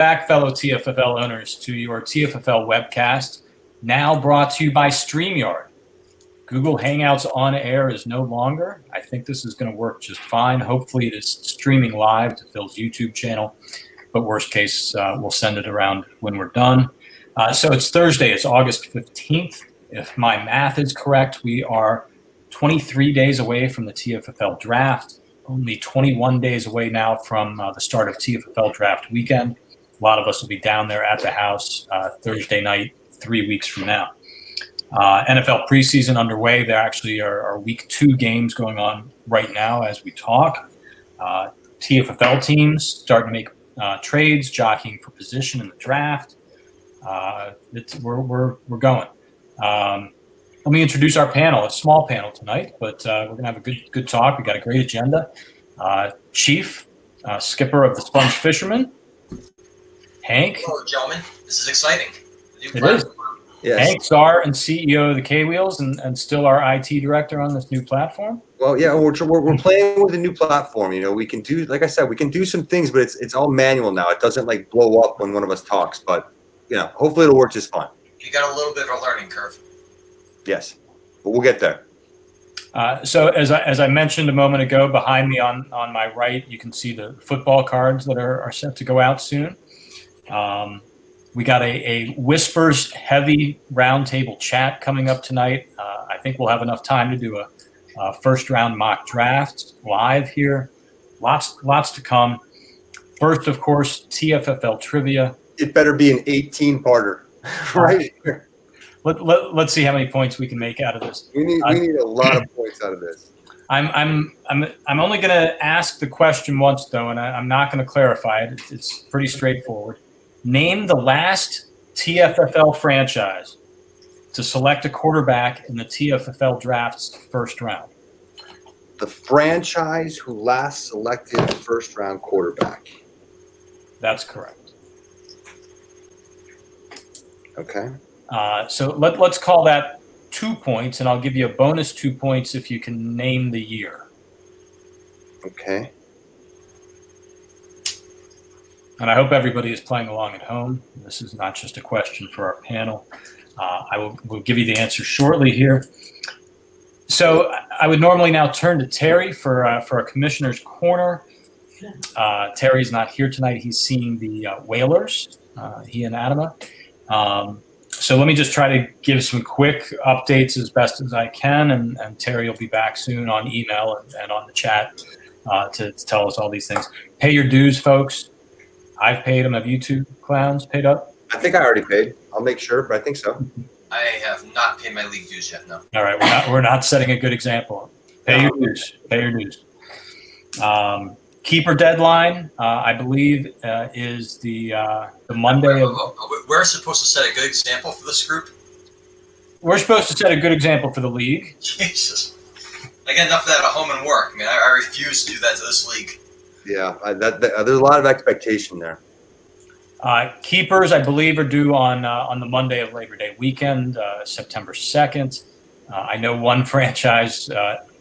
Back, fellow TFFL owners, to your TFFL webcast, now brought to you by StreamYard. Google Hangouts on air is no longer. I think this is going to work just fine. Hopefully it is streaming live to Phil's YouTube channel, but worst case, we'll send it around when we're done. So it's Thursday, it's August 15th. If my math is correct, we are 23 days away from the TFFL draft, only 21 days away now from the start of TFFL draft weekend. A lot of us will be down there at the house Thursday night, 3 weeks from now. NFL preseason underway. There actually are week 2 games going on right now as we talk. TFFL teams starting to make trades, jockeying for position in the draft. We're going. Let me introduce our panel. A small panel tonight, but we're going to have a good talk. We got a great agenda. Chief, skipper of the Sponge Fishermen, Hank. Hello, gentlemen. This is exciting. It is. Yes. Hank, czar and CEO of the K-Wheels, and still our IT director on this new platform. Well, yeah, we're playing with a new platform. You know, we can do, like I said, we can do some things, but it's all manual now. It doesn't like blow up when one of us talks, but you know, hopefully it'll work just fine. You got a little bit of a learning curve. Yes, but we'll get there. So as I mentioned a moment ago, behind me on my right, you can see the football cards that are set to go out soon. We got a Whispers heavy roundtable chat coming up tonight. I think we'll have enough time to do a first round mock draft live here. Lots to come. First, of course, TFFL trivia. It better be an 18-parter, right? Let's see how many points we can make out of this. We need a lot of points out of this. I'm only going to ask the question once though, and I'm not going to clarify it. It's pretty straightforward. Name the last TFFL franchise to select a quarterback in the TFFL draft's first round. The franchise who last selected a first-round quarterback. That's correct. Okay. So let's call that 2 points, and I'll give you a bonus 2 points if you can name the year. Okay. And I hope everybody is playing along at home. This is not just a question for our panel. We'll give you the answer shortly here. So I would normally now turn to Terry for a commissioner's corner. Terry's not here tonight. He's seeing the Whalers, he and Adama. So let me just try to give some quick updates as best as I can, and Terry will be back soon on email and on the chat to tell us all these things. Pay your dues, folks. I've paid them. Have you two clowns paid up? I think I already paid. I'll make sure, but I think so. I have not paid my league dues yet, no. All right, we're not setting a good example. Pay your dues. Pay your dues. Keeper deadline, I believe, is the Monday of. We're supposed to set a good example for this group. We're supposed to set a good example for the league. Jesus, I got enough of that at home and work. I mean, I refuse to do that to this league. Yeah, there's a lot of expectation there. Keepers, I believe, are due on the Monday of Labor Day weekend, September 2nd. I know one franchise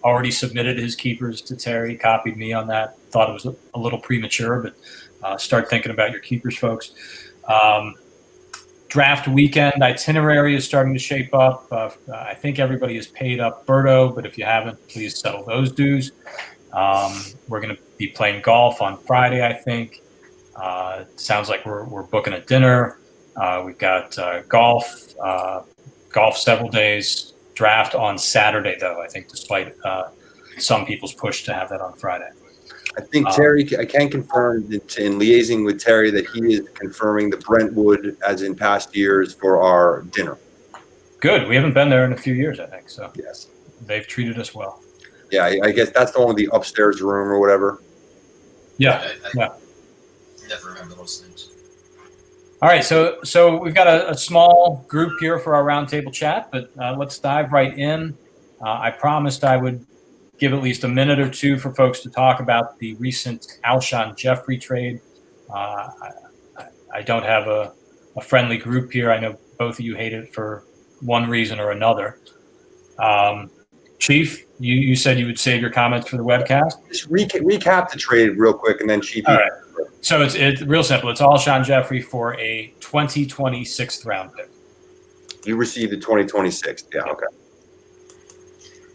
already submitted his keepers to Terry, copied me on that. Thought it was a little premature, but start thinking about your keepers, folks. Draft weekend itinerary is starting to shape up. I think everybody has paid up Berto, but if you haven't, please settle those dues. We're going to be playing golf on Friday, I think. Sounds like we're booking a dinner. We've got golf several days. Draft on Saturday, though, I think, despite some people's push to have that on Friday. I think Terry, I can confirm that in liaising with Terry that he is confirming the Brentwood, as in past years, for our dinner. Good. We haven't been there in a few years, I think. So yes, they've treated us well. Yeah, I guess that's the one with the upstairs room or whatever. Yeah. I never remember those things. All right, so we've got a small group here for our roundtable chat, but let's dive right in. I promised I would give at least a minute or two for folks to talk about the recent Alshon Jeffrey trade. I don't have a friendly group here. I know both of you hate it for one reason or another. Chief, you said you would save your comments for the webcast? Just recap the trade real quick, and then Chief. All right. So it's real simple. It's Alshon Jeffrey for a 2020 6th round pick. You received the 2026. Yeah, okay.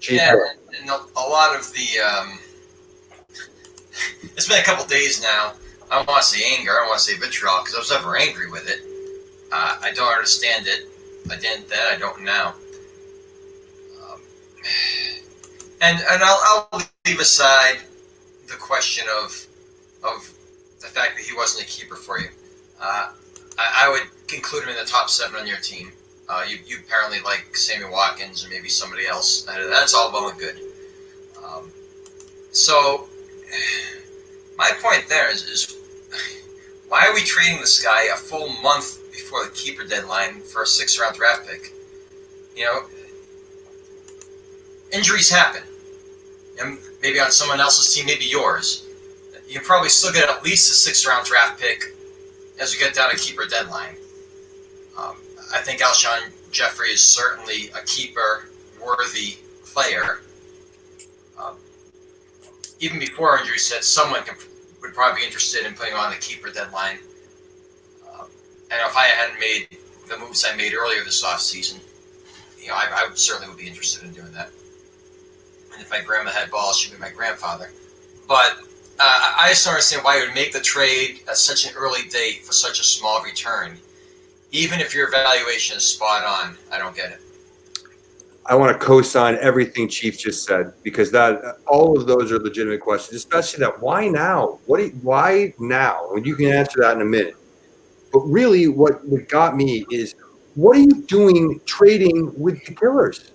Chief, Yeah, and a lot of the it's been a couple days now. I don't want to say anger. I don't want to say vitriol because I was never angry with it. I don't understand it. I didn't then. I don't now. And I'll leave aside the question of the fact that he wasn't a keeper for you. I would include him in the top 7 on your team. You apparently like Sammy Watkins and maybe somebody else. That's all well and good. So my point there is why are we trading this guy a full month before the keeper deadline for a 6th round draft pick? You know, injuries happen. And maybe on someone else's team, maybe yours. You can probably still get at least a 6th round draft pick as we get down to keeper deadline. I think Alshon Jeffrey is certainly a keeper-worthy player. Even before injury said, someone would probably be interested in putting him on the keeper deadline. And if I hadn't made the moves I made earlier this offseason, I certainly would be interested in doing that. And if my grandma had balls, she'd be my grandfather. But I just don't understand why you would make the trade at such an early date for such a small return. Even if your evaluation is spot on, I don't get it. I want to co-sign everything Chief just said because that all of those are legitimate questions, especially that why now? Why now? When you can answer that in a minute. But really, what got me is what are you doing trading with the Killers?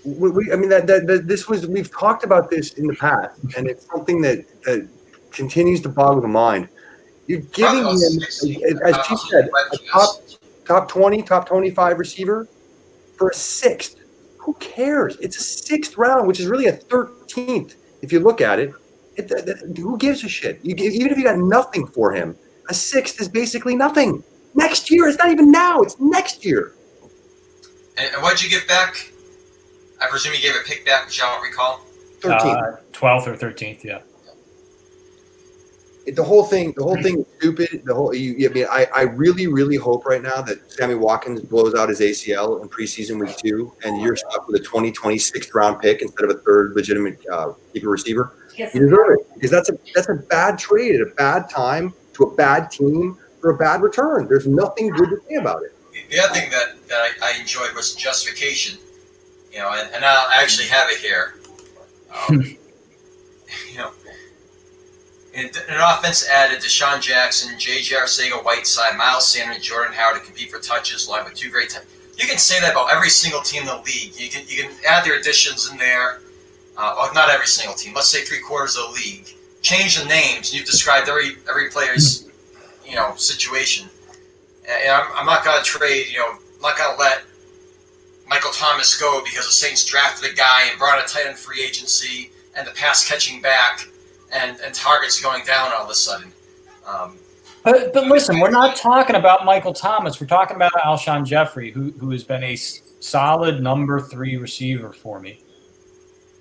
We've talked about this in the past, and it's something that continues to boggle the mind. You're giving him, as Chief said, a top 20, top 25 receiver for a 6th. Who cares? It's a 6th round, which is really a 13th if you look at it. Who gives a shit? Even if you got nothing for him, a 6th is basically nothing. Next year, it's not even now. It's next year. And what did you give back? I presume you gave a pick back, which I don't recall. 13th. 12th or 13th, yeah. The whole thing is stupid. I really, really hope right now that Sammy Watkins blows out his ACL in preseason week 2, and you're stuck with a 2026 round pick instead of a 3rd legitimate keeper receiver. You deserve it because that's a bad trade at a bad time to a bad team for a bad return. There's nothing good to say about it. The other thing that I enjoyed was justification. And I actually have it here. An offense added Deshaun Jackson, J.J. Arcega-Whiteside, Miles Sanders, Jordan Howard to compete for touches, along with 2 great times. You can say that about every single team in the league. You can add their additions in there. Well, not every single team. Let's say 3/4 of the league. Change the names. You've described every player's situation. And I'm not going to trade. I'm not going to let Michael Thomas go because the Saints drafted a guy and brought a tight end free agency and the pass catching back. And targets going down all of a sudden. But listen, we're not talking about Michael Thomas. We're talking about Alshon Jeffrey, who has been a solid number 3 receiver for me.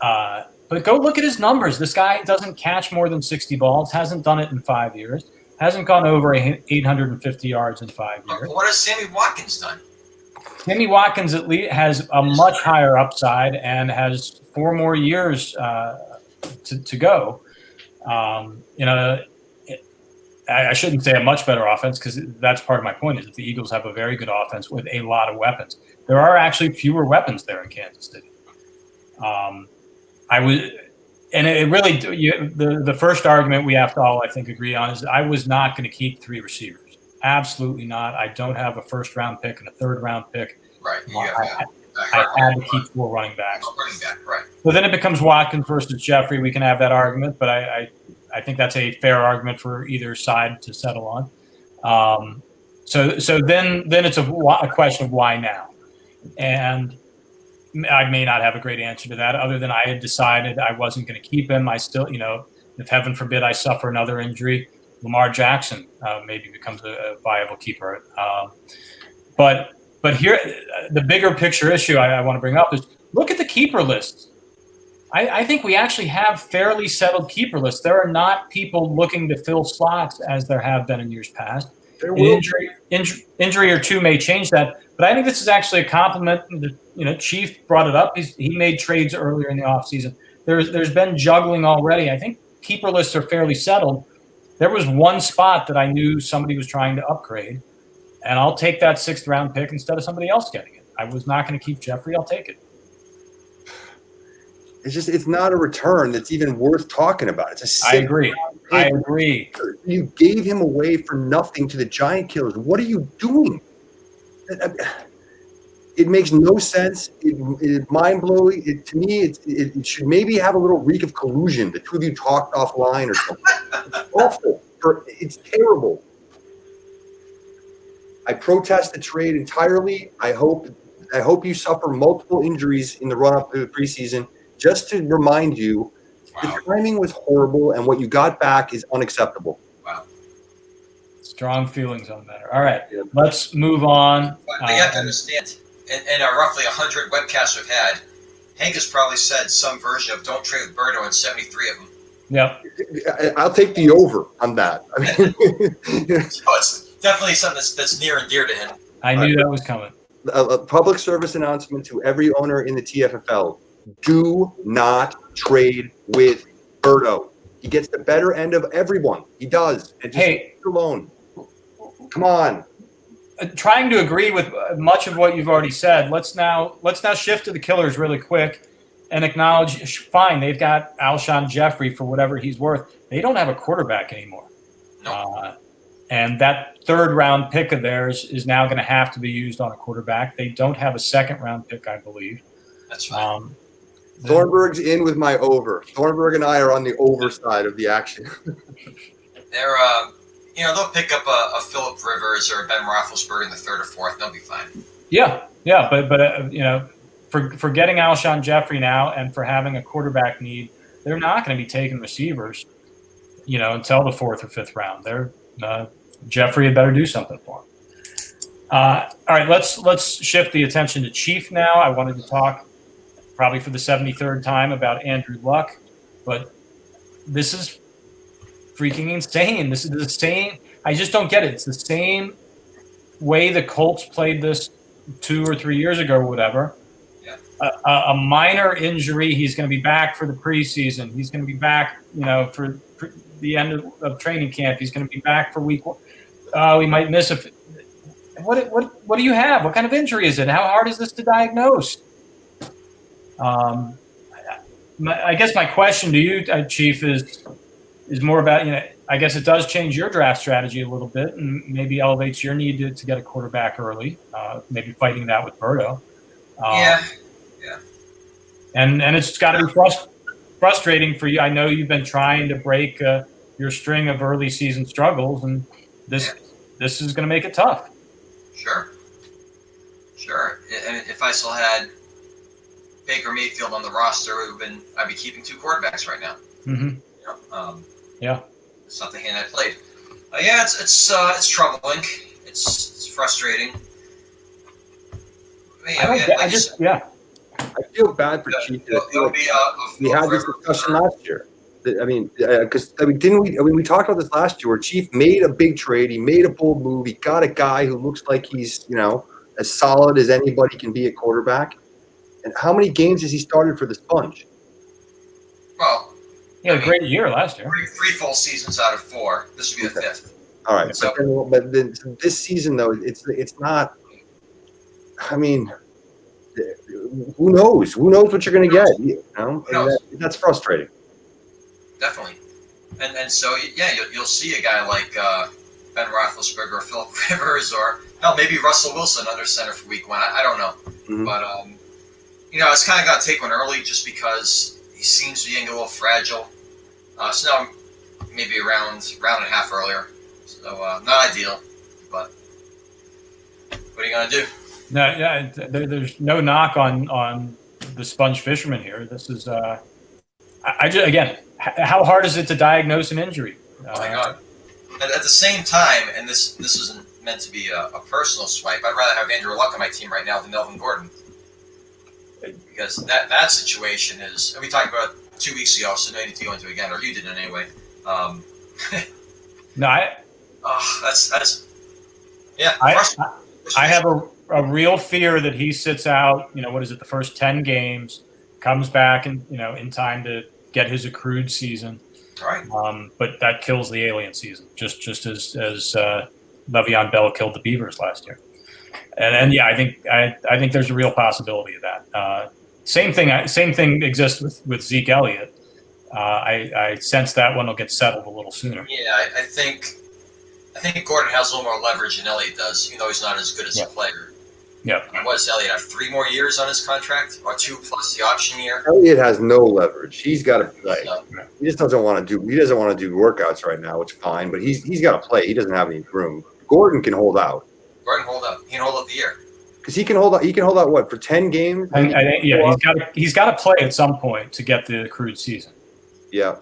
But go look at his numbers. This guy doesn't catch more than 60 balls, hasn't done it in 5 years, hasn't gone over 850 yards in 5 years. What has Sammy Watkins done? Sammy Watkins at least has a much higher upside and has 4 more years to go. I shouldn't say a much better offense because that's part of my point is that the Eagles have a very good offense with a lot of weapons. There are actually fewer weapons there in Kansas City. The first argument we have to all, I think, agree on is I was not going to keep 3 receivers. Absolutely not. I don't have a 1st round pick and a 3rd round pick. Right. I had to keep 4 running backs. Running back, right. So then it becomes Watkins versus Jeffrey. We can have that argument, but I think that's a fair argument for either side to settle on. So then it's a question of why now. And I may not have a great answer to that other than I had decided I wasn't going to keep him. I still, if heaven forbid I suffer another injury, Lamar Jackson maybe becomes a viable keeper. But here, the bigger picture issue I want to bring up is look at the keeper lists. I think we actually have fairly settled keeper lists. There are not people looking to fill slots as there have been in years past. There An will injury or two may change that, but I think this is actually a compliment. Chief brought it up. He made trades earlier in the offseason. There's been juggling already. I think keeper lists are fairly settled. There was one spot that I knew somebody was trying to upgrade, and I'll take that 6th round pick instead of somebody else getting it. I was not going to keep Jeffrey. I'll take it. it's not a return that's even worth talking about. It's a I agree. I agree. You gave him away for nothing to the Giant Killers. What are you doing? It makes no sense. It is mind blowing. To me, it should maybe have a little reek of collusion. The two of you talked offline or something. It's awful. It's terrible. I protest the trade entirely. I hope you suffer multiple injuries in the run-up to the preseason. Just to remind you, the timing was horrible, and what you got back is unacceptable. Wow. Strong feelings on that. All right, let's move on. But you have to understand, in our roughly 100 webcasts we've had, Hank has probably said some version of "Don't trade with Berto" in 73 of them. Yep. I'll take the over on that. I mean, So it's definitely something that's near and dear to him. I knew that was coming. A public service announcement to every owner in the TFFL: do not trade with Berto. He gets the better end of everyone. He does. And just leave it alone. Come on. Trying to agree with much of what you've already said. Let's now shift to the Killers really quick and acknowledge. Fine, they've got Alshon Jeffrey for whatever he's worth. They don't have a quarterback anymore. No. And that 3rd round pick of theirs is now going to have to be used on a quarterback. They don't have a 2nd round pick, I believe. That's right. Thornburg's in with my over. Thornburg and I are on the over side of the action. They're, they'll pick up a Phillip Rivers or a Ben Roethlisberger in the 3rd or 4th. They'll be fine. Yeah, but for getting Alshon Jeffrey now and for having a quarterback need, they're not going to be taking receivers, until the 4th or 5th round. Jeffrey had better do something for him. All right, let's shift the attention to Chief now. I wanted to talk probably for the 73rd time about Andrew Luck, but this is freaking insane. This is the same. I just don't get it. It's the same way the Colts played this 2 or 3 years ago or whatever. Yeah. A minor injury. He's going to be back for the preseason. He's going to be back, for the end of training camp. He's going to be back for week 1. We might miss a. What do you have? What kind of injury is it? How hard is this to diagnose? I guess my question to you, Chief, is more about, I guess it does change your draft strategy a little bit and maybe elevates your need to get a quarterback early, maybe fighting that with Berto. Yeah. And it's got to be frustrating for you. I know you've been trying to break your string of early season struggles, and this is going to make it tough. Sure. And if I still had Baker Mayfield on the roster, I'd be keeping 2 quarterbacks right now. Mm-hmm. Yeah. It's not the hand I played. It's troubling. It's frustrating. I feel bad for Chief. We had this discussion last year. We talked about this last year where Chief made a big trade. He made a bold move. He got a guy who looks like he's, as solid as anybody can be at quarterback. And how many games has he started for the Sponge? Well, he had a great year last year. 3 full seasons out of 4. This would be the 5th. All right. So, but this season, though, it's not. I mean, who knows? Who knows what you're going to get? That's frustrating. Definitely. And so, you'll see a guy like Ben Roethlisberger or Phillip Rivers or, hell, maybe Russell Wilson under center for week 1. I don't know. Mm-hmm. But, it's kind of got to take one early just because he seems to be getting a little fragile. So now maybe round and a half earlier. So not ideal, but what are you going to do? No, there's no knock on the Sponge Fisherman here. This is how hard is it to diagnose an injury? Oh my God! At the same time, and this isn't meant to be a personal swipe. I'd rather have Andrew Luck on my team right now than Melvin Gordon. because that situation is. And we talked about 2 weeks ago, so no need to go into it again, or you didn't anyway. No, that's yeah. I have a real fear that he sits out. What is it? The first 10 games, comes back and in time to get his accrued season. Right. But that kills the alien season, just as Le'Veon Bell killed the Beavers last year. And yeah, I think there's a real possibility of that. Same thing exists with Zeke Elliott. I sense that one will get settled a little sooner. Yeah, I think Gordon has a little more leverage than Elliott does, even though he's not as good as a player. Yeah. What does Elliott have? 3 more years on his contract, or 2 plus the option year? Elliott has no leverage. He's got to play. So, He just doesn't want to do. He doesn't want to do workouts right now, which is fine. But he's got to play. He doesn't have any room. Gordon can hold out. Gordon hold up. He can hold up the year. Because he can hold out. He can hold out what, for 10 games? He's got to play at some point to get the accrued season. Yeah.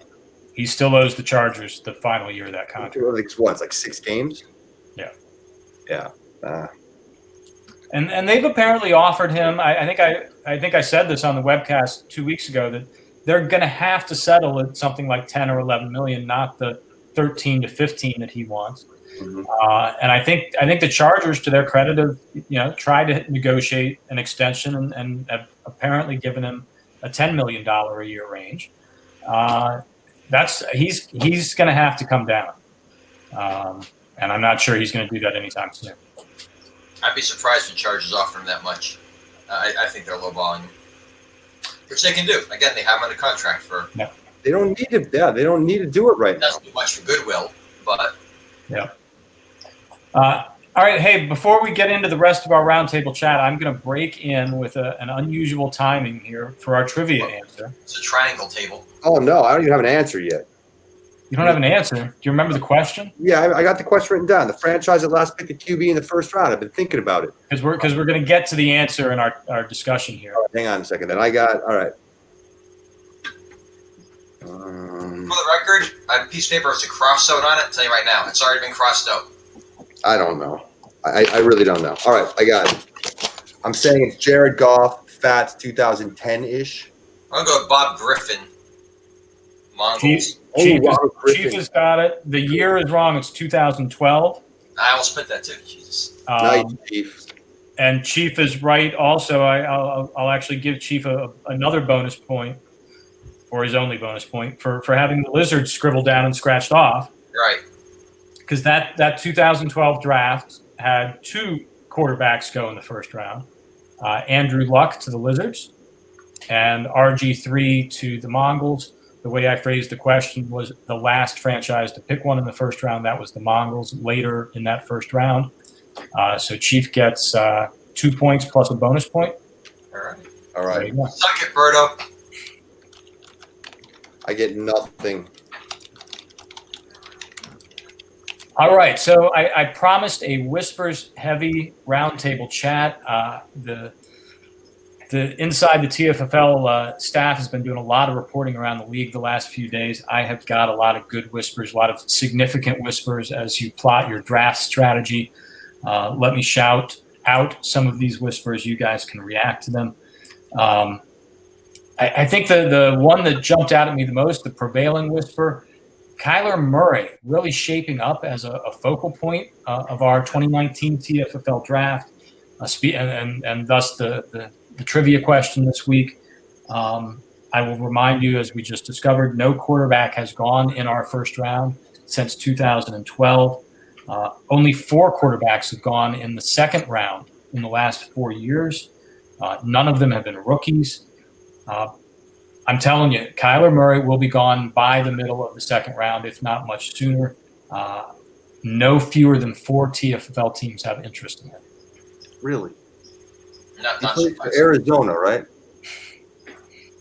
He still owes the Chargers the final year of that contract. It's what? It's like 6 games. Yeah. Yeah. And they've apparently offered him. I think I said this on the webcast 2 weeks ago that they're going to have to settle at something like 10 or 11 million, not the 13 to 15 that he wants. Mm-hmm. And I think the Chargers, to their credit, have tried to negotiate an extension and have apparently given him a $10 million a year range. He's going to have to come down, and I'm not sure he's going to do that anytime soon. I'd be surprised if the Chargers offer him that much. I think they're low volume, which they can do. Again, they have him under contract for. Yeah. They don't need to. Yeah, they don't need to do it right now. Doesn't do much for goodwill, but. Yeah. All right. Hey, before we get into the rest of our roundtable chat, I'm going to break in with an unusual timing here for our trivia answer. It's a triangle table. Oh no, I don't even have an answer yet. You don't have an answer. Do you remember the question? Yeah, I got the question written down. The franchise that last picked the QB in the first round. I've been thinking about it. Because we're going to get to the answer in our discussion here. All right, hang on a second. Then all right. For the record, I have a piece of paper with a cross out on it. I'll tell you right now, it's already been crossed out. I don't know. I really don't know. All right, I got it. I'm saying it's Jared Goff, Fats, 2010-ish. I'm going to go with Bob Griffin. Mongols. Chief has got it. The year is wrong. It's 2012. I almost put that too. Jesus. Nice, Chief. And Chief is right. Also, I'll actually give Chief another bonus point, or his only bonus point, for having the lizard scribbled down and scratched off. Right. Because that 2012 draft had 2 quarterbacks go in the first round. Andrew Luck to the Lizards and RG3 to the Mongols. The way I phrased the question was the last franchise to pick one in the first round. That was the Mongols later in that first round. So Chief gets 2 points plus a bonus point. All right. Suck it, Berto. I get nothing. All right, so I promised a whispers-heavy roundtable chat. The inside the TFFL staff has been doing a lot of reporting around the league the last few days. I have got a lot of good whispers, a lot of significant whispers as you plot your draft strategy. Let me shout out some of these whispers. You guys can react to them. I think the one that jumped out at me the most, the prevailing whisper, Kyler Murray really shaping up as a focal point of our 2019 TFFL draft, and thus the trivia question this week. I will remind you, as we just discovered, no quarterback has gone in our first round since 2012. Only 4 quarterbacks have gone in the second round in the last 4 years. None of them have been rookies. I'm telling you, Kyler Murray will be gone by the middle of the second round, if not much sooner. No fewer than 4 TFFL teams have interest in him. Really? Not He plays surprised. for Arizona, right?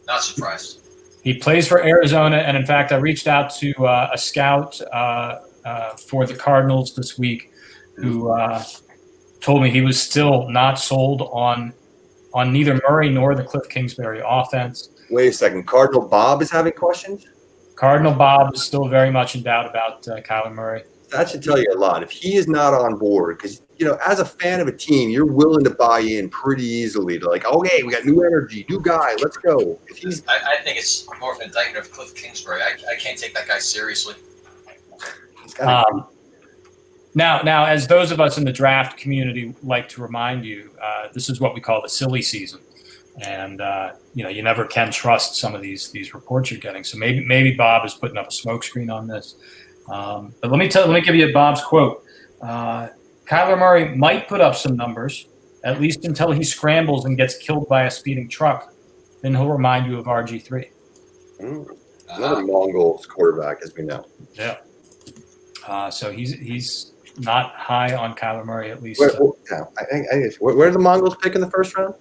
Not surprised. He plays for Arizona, and in fact, I reached out to a scout for the Cardinals this week who told me he was still not sold on neither Murray nor the Cliff Kingsbury offense. Wait a second. Cardinal Bob is having questions? Cardinal Bob is still very much in doubt about Kyler Murray. That should tell you a lot. If he is not on board, because as a fan of a team, you're willing to buy in pretty easily to like, okay, we got new energy, new guy, let's go. If he's, I think it's more of an indictment of Cliff Kingsbury. I can't take that guy seriously. he's got Now, as those of us in the draft community like to remind you, this is what we call the silly season, and you never can trust some of these reports you're getting. So maybe Bob is putting up a smokescreen on this. But let me give you Bob's quote. Kyler Murray might put up some numbers, at least until he scrambles and gets killed by a speeding truck. Then he'll remind you of RG3. another Mongols quarterback, as we know. Yeah. So he's not high on Kyler Murray, at least. Where did the Mongols pick in the first round?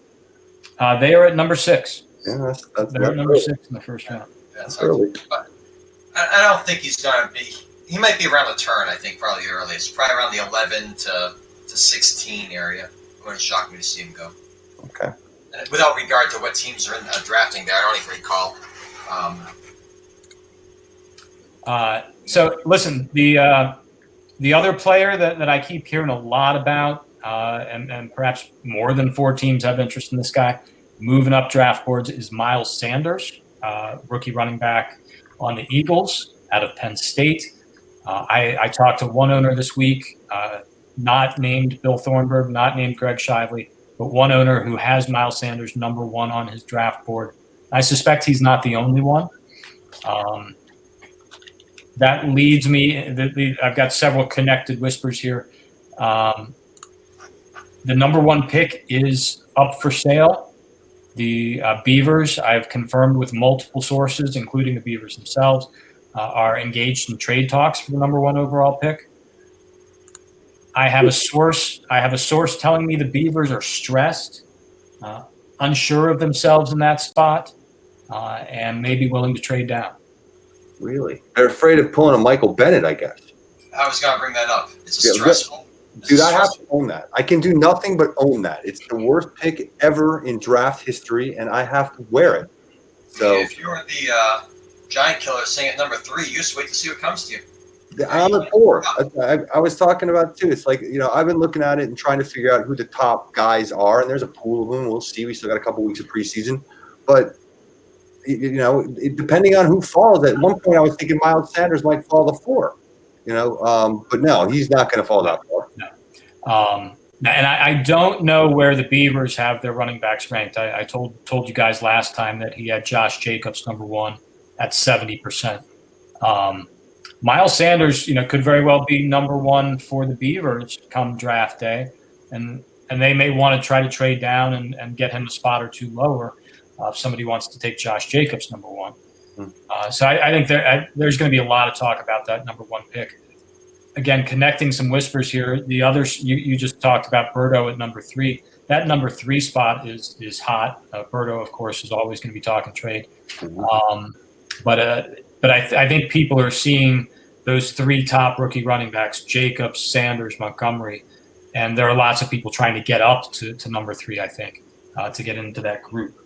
They are at number 6. Yeah, They're at number 6 in the first round. That's early. But I don't think he's going to be. He might be around the turn. I think probably early. It's probably around the 11 to 16 area. It wouldn't shock me to see him go. Okay. And without regard to what teams are in drafting there, I don't even recall. So listen, the other player that I keep hearing a lot about, and perhaps more than 4 teams have interest in this guy, moving up draft boards, is Miles Sanders, rookie running back on the Eagles out of Penn State. I talked to one owner this week, not named Bill Thornburg, not named Greg Shively, but one owner who has Miles Sanders number 1 on his draft board. I suspect he's not the only one. That leads me, I've got several connected whispers here. The number 1 pick is up for sale. The Beavers, I've confirmed with multiple sources, including the Beavers themselves, are engaged in trade talks for the number 1 overall pick. I have a source telling me the Beavers are stressed, unsure of themselves in that spot, and may be willing to trade down. Really? They're afraid of pulling a Michael Bennett, I guess. I was going to bring that up. It's stressful. Dude, I have to own that. I can do nothing but own that. It's the worst pick ever in draft history, and I have to wear it. So if you're the giant killer saying at number 3, you just wait to see what comes to you. I'm at 4. I was talking about it too. It's like, I've been looking at it and trying to figure out who the top guys are, and there's a pool of them. We'll see. We still got a couple weeks of preseason, but depending on who falls. At one point, I was thinking Miles Sanders might fall to 4. But no, he's not going to fall that far. No. And I don't know where the Beavers have their running backs ranked. I told you guys last time that he had Josh Jacobs number 1 at 70%. Miles Sanders, could very well be number 1 for the Beavers come draft day, and they may want to try to trade down and get him a spot or 2 lower if somebody wants to take Josh Jacobs number 1. So I think there's going to be a lot of talk about that number 1 pick. Again, connecting some whispers here. The others you just talked about, Berto at number 3. That number 3 spot is hot. Berto, of course, is always going to be talking trade. But I think people are seeing those 3 top rookie running backs: Jacobs, Sanders, Montgomery, and there are lots of people trying to get up to number 3. I think to get into that group.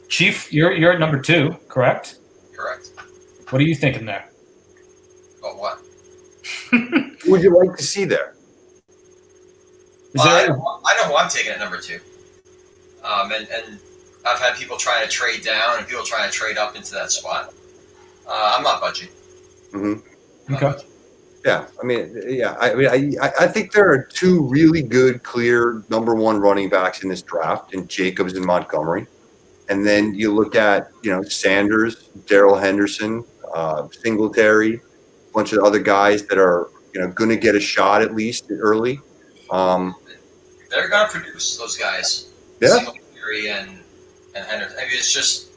Chief, you're at number 2, correct? Correct. What are you thinking there? About what? Who would you like to see there? I know who I'm taking at number 2. And I've had people trying to trade down and people trying to trade up into that spot. I'm not budging. Mm-hmm. Okay. Yeah, I think there are 2 really good, clear number 1 running backs in this draft, in Jacobs and Montgomery. And then you look at, Sanders, Darrell Henderson, Singletary, a bunch of other guys that are, going to get a shot at least early. They're going to produce, those guys. Yeah. Singletary and Henderson. I mean, it's just,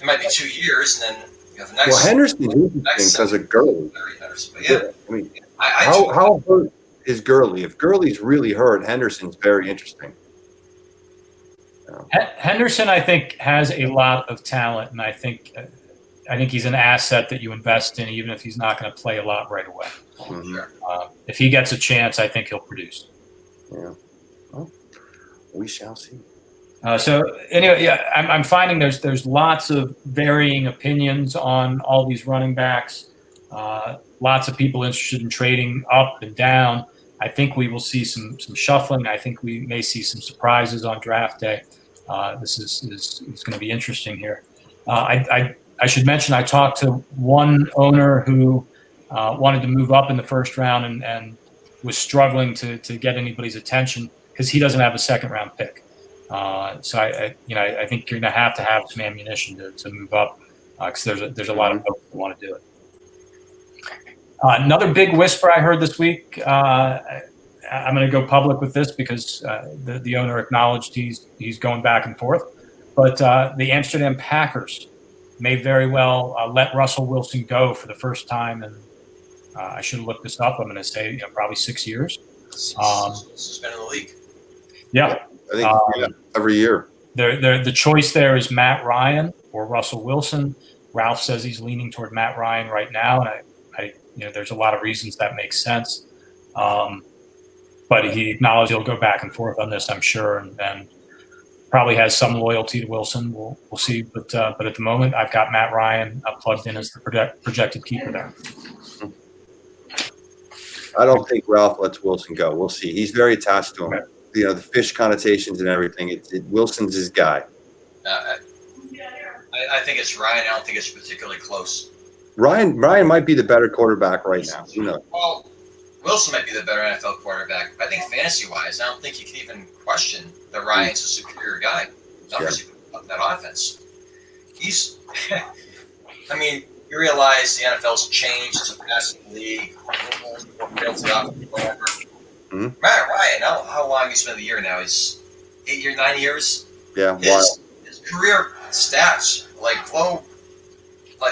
it might be 2 years, and then you have the next. Well, Henderson's interesting because of Gurley. But yeah. I mean, how hurt is Gurley? If Gurley's really hurt, Henderson's very interesting. Henderson, I think, has a lot of talent, and I think he's an asset that you invest in, even if he's not going to play a lot right away. Mm-hmm. If he gets a chance, I think he'll produce. Yeah. Well, we shall see. So anyway, yeah, I'm finding there's lots of varying opinions on all these running backs. Lots of people interested in trading up and down. I think we will see some shuffling. I think we may see some surprises on draft day. This is going to be interesting here. I should mention I talked to one owner who wanted to move up in the first round and was struggling to get anybody's attention because he doesn't have a second round pick. So I think you're going to have some ammunition to move up because there's a lot of folks who want to do it. Another big whisper I heard this week. I'm going to go public with this because the owner acknowledged he's going back and forth. But the Amsterdam Packers may very well let Russell Wilson go for the first time, and I should have looked this up. I'm going to say probably 6 years. This has been in the league. Yeah, I think every year. The choice there is Matt Ryan or Russell Wilson. Ralph says he's leaning toward Matt Ryan right now, and I there's a lot of reasons that makes sense. But he acknowledged he'll go back and forth on this, I'm sure, and probably has some loyalty to Wilson. We'll see. But at the moment, I've got Matt Ryan plugged in as the projected keeper there. I don't think Ralph lets Wilson go. We'll see. He's very attached to him. Okay. The fish connotations and everything. Wilson's his guy. I think it's Ryan. I don't think it's particularly close. Ryan might be the better quarterback right now. Who knows? Well, Wilson might be the better NFL quarterback. I think fantasy-wise, I don't think you can even question that Ryan's a superior guy. Numbers of that offense. He's – I mean, you realize the NFL's changed. It's a passing league. Mm-hmm. Matt Ryan, how long he's been in the year now? He's 8 years, 9 years? Yeah, wild. His career stats,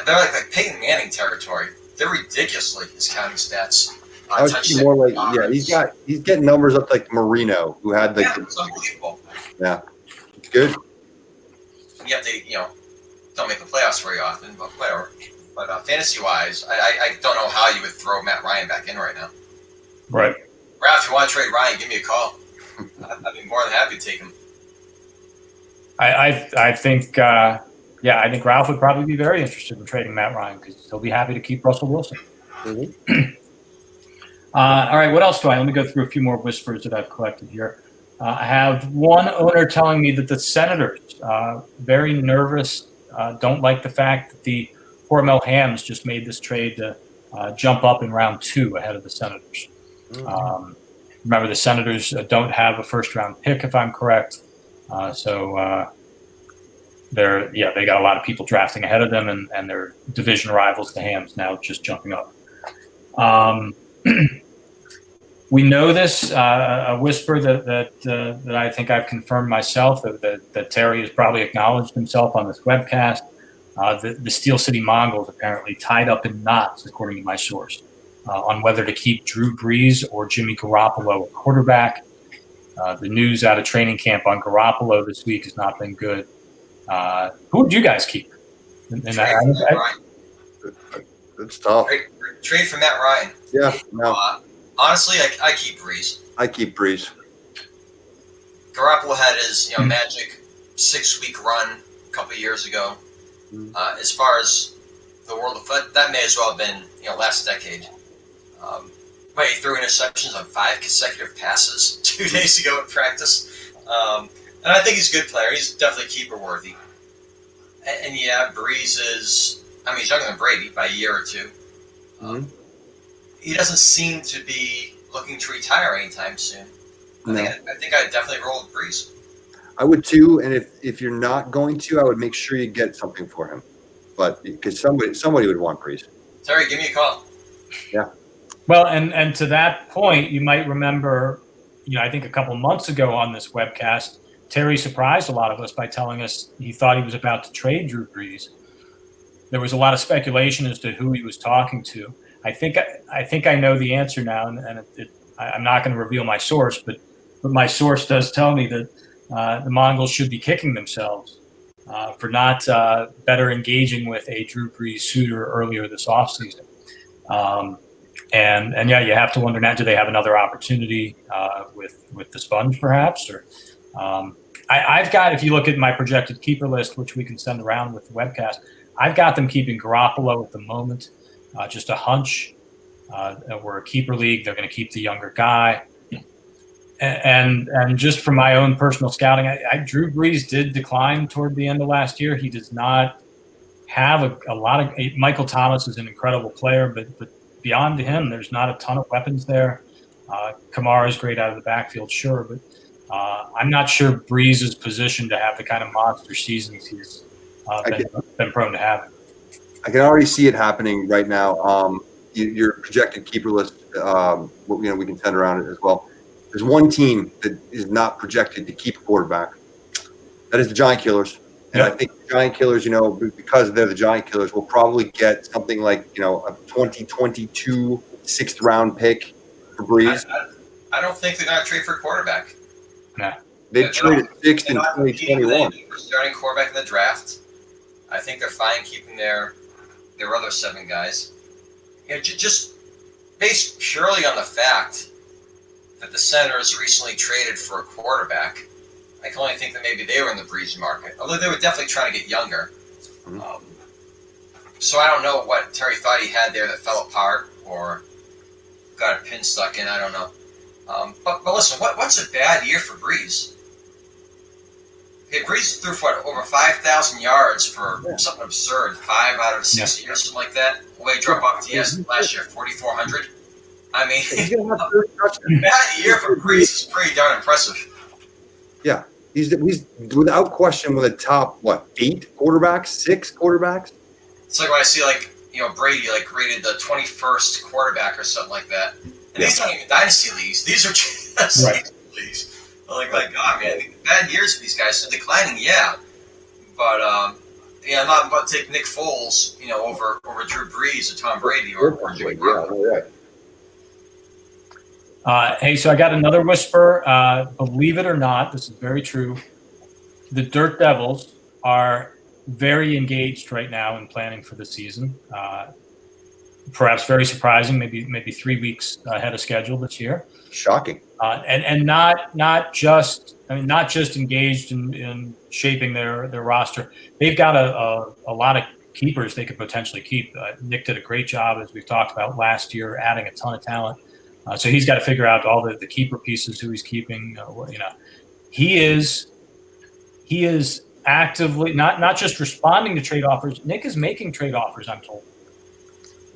they're like Peyton Manning territory. They're ridiculously his counting stats. I would say more like he's getting numbers up like Marino, who had it's unbelievable. Yeah, it's good. You have to don't make the playoffs very often, but whatever. But fantasy wise, I don't know how you would throw Matt Ryan back in right now. Right. Ralph, if you want to trade Ryan, give me a call. I'd be more than happy to take him. I think I think Ralph would probably be very interested in trading Matt Ryan because he'll be happy to keep Russell Wilson. Mm-hmm. All right, what else do I? Let me go through a few more whispers that I've collected here. I have one owner telling me that the Senators, very nervous, don't like the fact that the Hormel Hams just made this trade to jump up in round 2 ahead of the Senators. Mm-hmm. Remember, the Senators don't have a first-round pick, if I'm correct. So they got a lot of people drafting ahead of them, and their division rivals, the Hams, now just jumping up. We know this, a whisper that I think I've confirmed myself, that Terry has probably acknowledged himself on this webcast. The Steel City Mongols apparently tied up in knots, according to my source, on whether to keep Drew Brees or Jimmy Garoppolo at quarterback. The news out of training camp on Garoppolo this week has not been good. Who would you guys keep? It's tough. Trade for Matt Ryan. Yeah, no. Honestly, I keep Brees. I keep Brees. Garoppolo had his magic 6-week run a couple of years ago. As far as the world of foot, that may as well have been last decade. He threw interceptions on 5 consecutive passes 2 days ago at practice. And I think he's a good player. He's definitely keeper worthy. And Brees is, he's younger than Brady by a year or two. He doesn't seem to be looking to retire anytime soon. I think I'd definitely roll with Brees. I would too, and if you're not going to, I would make sure you get something for him. But because somebody would want Brees. Terry, give me a call. Yeah. Well, and to that point, you might remember, I think a couple months ago on this webcast, Terry surprised a lot of us by telling us he thought he was about to trade Drew Brees. There was a lot of speculation as to who he was talking to. I think I know the answer now, and I'm not going to reveal my source, but my source does tell me that the Mongols should be kicking themselves for not better engaging with a Drew Brees suitor earlier this offseason. And you have to wonder now, do they have another opportunity with the Sponge perhaps? Or I've got, if you look at my projected keeper list, which we can send around with the webcast, I've got them keeping Garoppolo at the moment. just a hunch. We're a keeper league. They're going to keep the younger guy. And just from my own personal scouting, Drew Brees did decline toward the end of last year. He does not have a lot of – Michael Thomas is an incredible player, but beyond him, there's not a ton of weapons there. Kamara is great out of the backfield, sure, but I'm not sure Brees is positioned to have the kind of monster seasons he's been prone to having. I can already see it happening right now. Your projected keeper list, we can send around it as well. There's one team that is not projected to keep a quarterback. That is the Giant Killers. And I think the Giant Killers, because they're the Giant Killers, will probably get something like, a 2022 sixth-round pick for Brees. I don't think they're going to trade for a quarterback. Nah. They traded sixth in 2021. For starting quarterback in the draft. I think they're fine keeping their other 7 guys. Just based purely on the fact that the Senators recently traded for a quarterback, I can only think that maybe they were in the Brees market. Although they were definitely trying to get younger. Mm-hmm. So I don't know what Terry thought he had there that fell apart or got a pin stuck in. I don't know. But listen, what's a bad year for Brees? Okay, Brees threw for over 5,000 yards for something absurd, 5 out of 6 years, something like that. Way drop off to last year, 4,400. I mean, that year for Brees is pretty darn impressive. Yeah, he's without question one of the top 8 quarterbacks, 6 quarterbacks. It's like when I see Brady rated the 21st quarterback or something like that. And these aren't even dynasty leagues; these are just leagues. I'm like, God, man, bad years for these guys. They're declining, but I'm not about to take Nick Foles, over Drew Brees or Tom Brady or Jimmy Garoppolo. Hey, so I got another whisper. Believe it or not, this is very true. The Dirt Devils are very engaged right now in planning for the season. Perhaps very surprising, maybe 3 weeks ahead of schedule this year. Shocking. And not just engaged in shaping their roster. They've got a lot of keepers they could potentially keep. Nick did a great job, as we've talked about last year, adding a ton of talent. So he's got to figure out all the keeper pieces, who he's keeping. He is actively not just responding to trade offers. Nick is making trade offers, I'm told.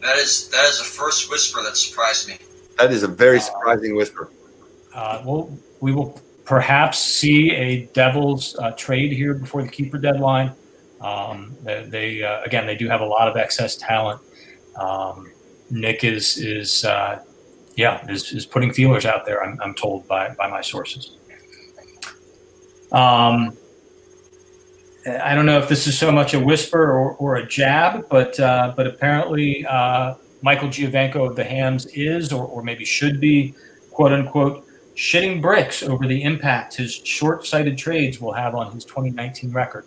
That is the first whisper that surprised me. That is a very surprising whisper. We will perhaps see a Devils trade here before the keeper deadline. They do have a lot of excess talent. Nick is putting feelers out there. I'm told by my sources. I don't know if this is so much a whisper or a jab, but apparently Michael Giovenko of the Hams is, or maybe should be, quote unquote, shitting bricks over the impact his short-sighted trades will have on his 2019 record.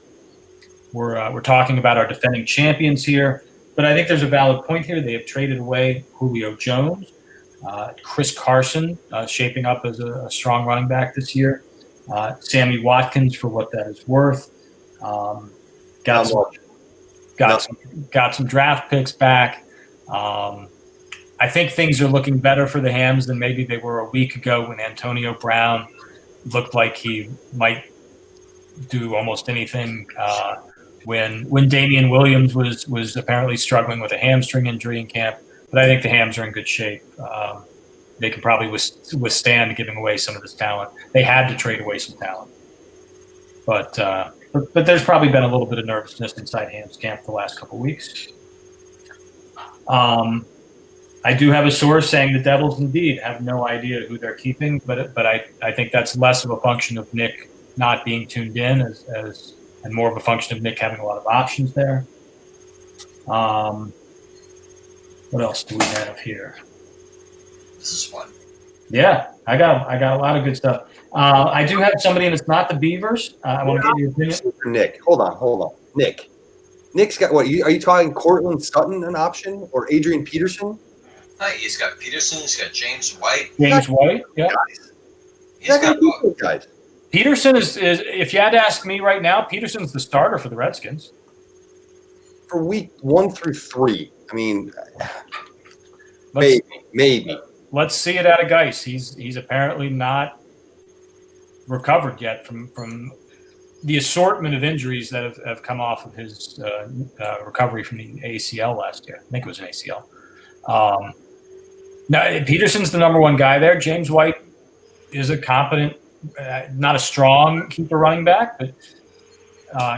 We're talking about our defending champions here, but I think there's a valid point here. They have traded away Julio Jones, Chris Carson, shaping up as a strong running back this year, Sammy Watkins for what that is worth. Got some draft picks back. I think things are looking better for the Hams than maybe they were a week ago when Antonio Brown looked like he might do almost anything. When Damian Williams was apparently struggling with a hamstring injury in camp, but I think the Hams are in good shape. They can probably withstand giving away some of this talent. They had to trade away some talent, but there's probably been a little bit of nervousness inside Hams camp the last couple of weeks. I do have a source saying the Devils indeed have no idea who they're keeping, but I think that's less of a function of Nick not being tuned in and more of a function of Nick having a lot of options there. What else do we have here? This is fun. Yeah, I got a lot of good stuff. I do have somebody, and it's not the Beavers. I want to get your opinion. Nick, hold on. Nick's got what? Are you talking Cortland Sutton an option or Adrian Peterson? He's got Peterson. He's got James White. Yeah. He's got both guys. Peterson is if you had to ask me right now, Peterson's the starter for the Redskins. for week 1 through 3. I mean, Let's, maybe. let's see it out of Geis. He's apparently not recovered yet from the assortment of injuries that have come off of his recovery from the ACL last year. I think it was an ACL. Now, Peterson's the number one guy there. James White is a competent, not a strong keeper running back, but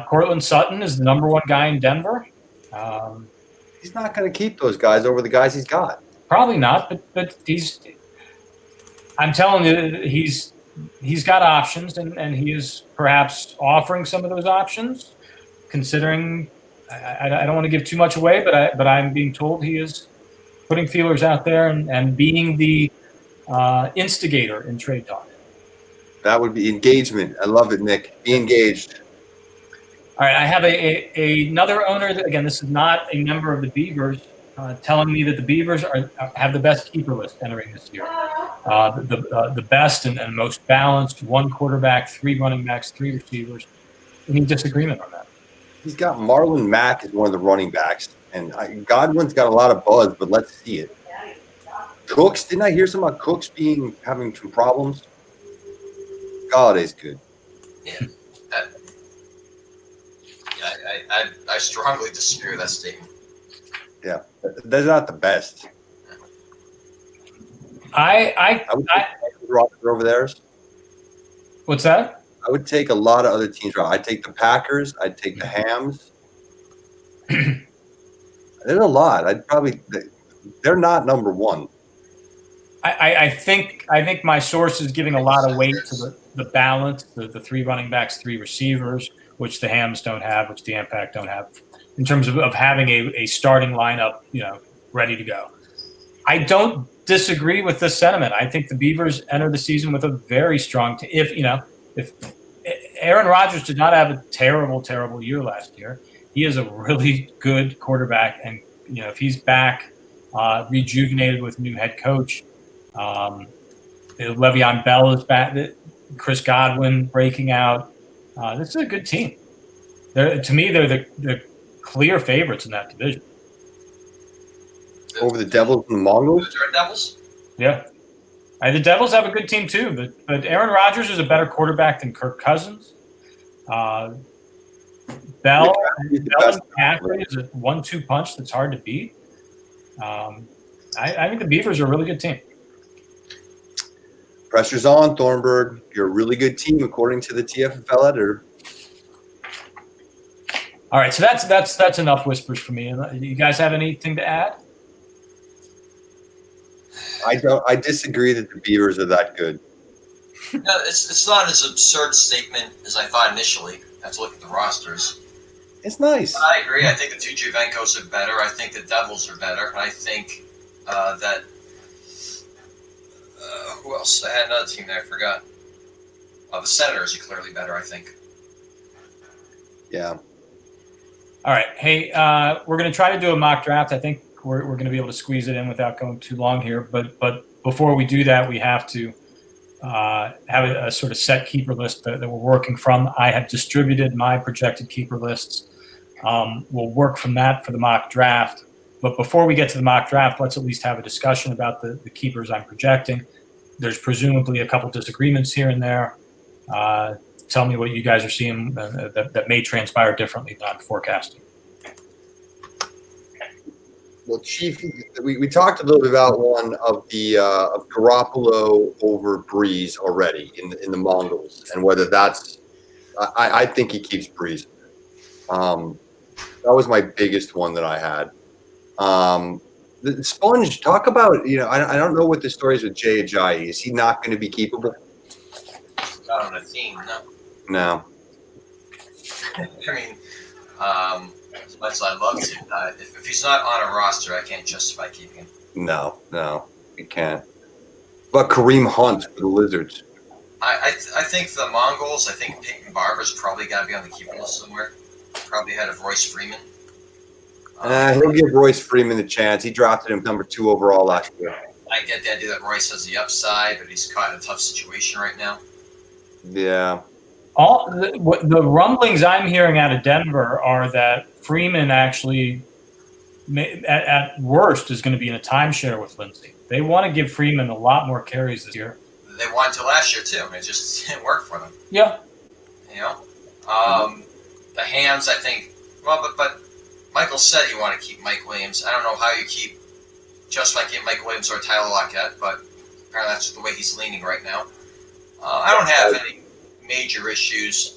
Cortland Sutton is the number one guy in Denver. He's not going to keep those guys over the guys he's got. Probably not, but I'm telling you, he's got options, and he is perhaps offering some of those options, considering I don't want to give too much away, but I'm being told he is putting feelers out there and being the instigator in trade talk. That would be engagement. I love it, Nick. Be engaged. All right, I have another owner. Again, this is not a member of the Beavers, telling me that the Beavers have the best keeper list entering this year. The best and most balanced: 1 quarterback, 3 running backs, 3 receivers. Any disagreement on that? He's got Marlon Mack as one of the running backs, and Godwin's got a lot of buzz, but let's see it. Cooks, didn't I hear something about Cooks having some problems? Galladay's good. Yeah. I strongly disagree with that statement. Yeah, they're not the best. I would take roster over theirs. What's that? I would take a lot of other teams. I'd take the Packers. I'd take the Hams. There's a lot. They're not number one. I think my source is giving a lot of weight to the balance, the 3 running backs, 3 receivers, which the Hams don't have, which the Impact don't have, in terms of having a starting lineup, ready to go. I don't disagree with this sentiment. I think the Beavers enter the season with a very strong team. If Aaron Rodgers did not have a terrible, terrible year last year, he is a really good quarterback, and if he's back, rejuvenated with a new head coach, Le'Veon Bell is back, Chris Godwin breaking out. This is a good team. To me, they're the clear favorites in that division. Over the Devils and the Mongols? The Devils? Yeah. The Devils have a good team too, but Aaron Rodgers is a better quarterback than Kirk Cousins. Bell and McCaffrey is a 1-2 punch that's hard to beat. I think the Beavers are a really good team. Pressure's on, Thornburg. You're a really good team, according to the TFFL editor. All right, so that's enough whispers for me. You guys have anything to add? I disagree that the Beavers are that good. No, it's not as absurd statement as I thought initially. I have to look at the rosters. It's nice. But I agree. I think the 2 Juvenkos are better. I think the Devils are better. I think that who else? I had another team there. I forgot. The Senators are clearly better, I think. Yeah. All right. Hey, we're going to try to do a mock draft. I think we're going to be able to squeeze it in without going too long here. But before we do that, we have to have a sort of set keeper list that we're working from. I have distributed my projected keeper lists. We'll work from that for the mock draft. But before we get to the mock draft, let's at least have a discussion about the keepers I'm projecting. There's presumably a couple disagreements here and there. Tell me what you guys are seeing that may transpire differently than I'm forecasting. Well, Chief, we talked a little bit about one of the of Garoppolo over Breeze already in the Mongols, and whether that's I think he keeps Breeze. That was my biggest one that I had. The Sponge, talk about I don't know what the story is with Jay Ajayi. Is he not going to be keepable? Not on a team, no. No. I mean, as much as I love to, if he's not on a roster, I can't justify keeping him. No, you can't. But Kareem Hunt for the Lizards. I think the Mongols, I think Peyton Barber's probably got to be on the keeper list somewhere. Probably ahead of Royce Freeman. He'll give Royce Freeman a chance. He drafted him number 2 overall last year. I get the idea that Royce has the upside, but he's caught in a tough situation right now. Yeah. All the rumblings I'm hearing out of Denver are that Freeman actually, at worst, is going to be in a timeshare with Lindsey. They want to give Freeman a lot more carries this year. They wanted to last year too. It just didn't work for them. Yeah. You know, the Hams, I think. Well, but Michael said he wanted to keep Mike Williams. I don't know how you keep just like Mike Williams or Tyler Lockett, but apparently that's the way he's leaning right now. I don't have any major issues.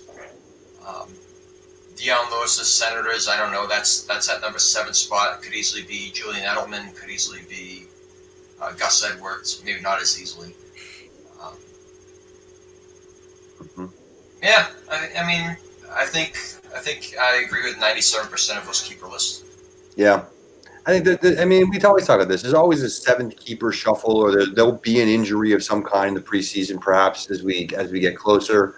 Deion Lewis, the Senators, I don't know. That's at number 7 spot. It could easily be Julian Edelman. Could easily be Gus Edwards. Maybe not as easily. Yeah, I mean, I think I agree with 97% of those keeper lists. Yeah. I think that, I mean, we always talk about this. There's always a 7th keeper shuffle, or there'll be an injury of some kind in the preseason, perhaps as we get closer.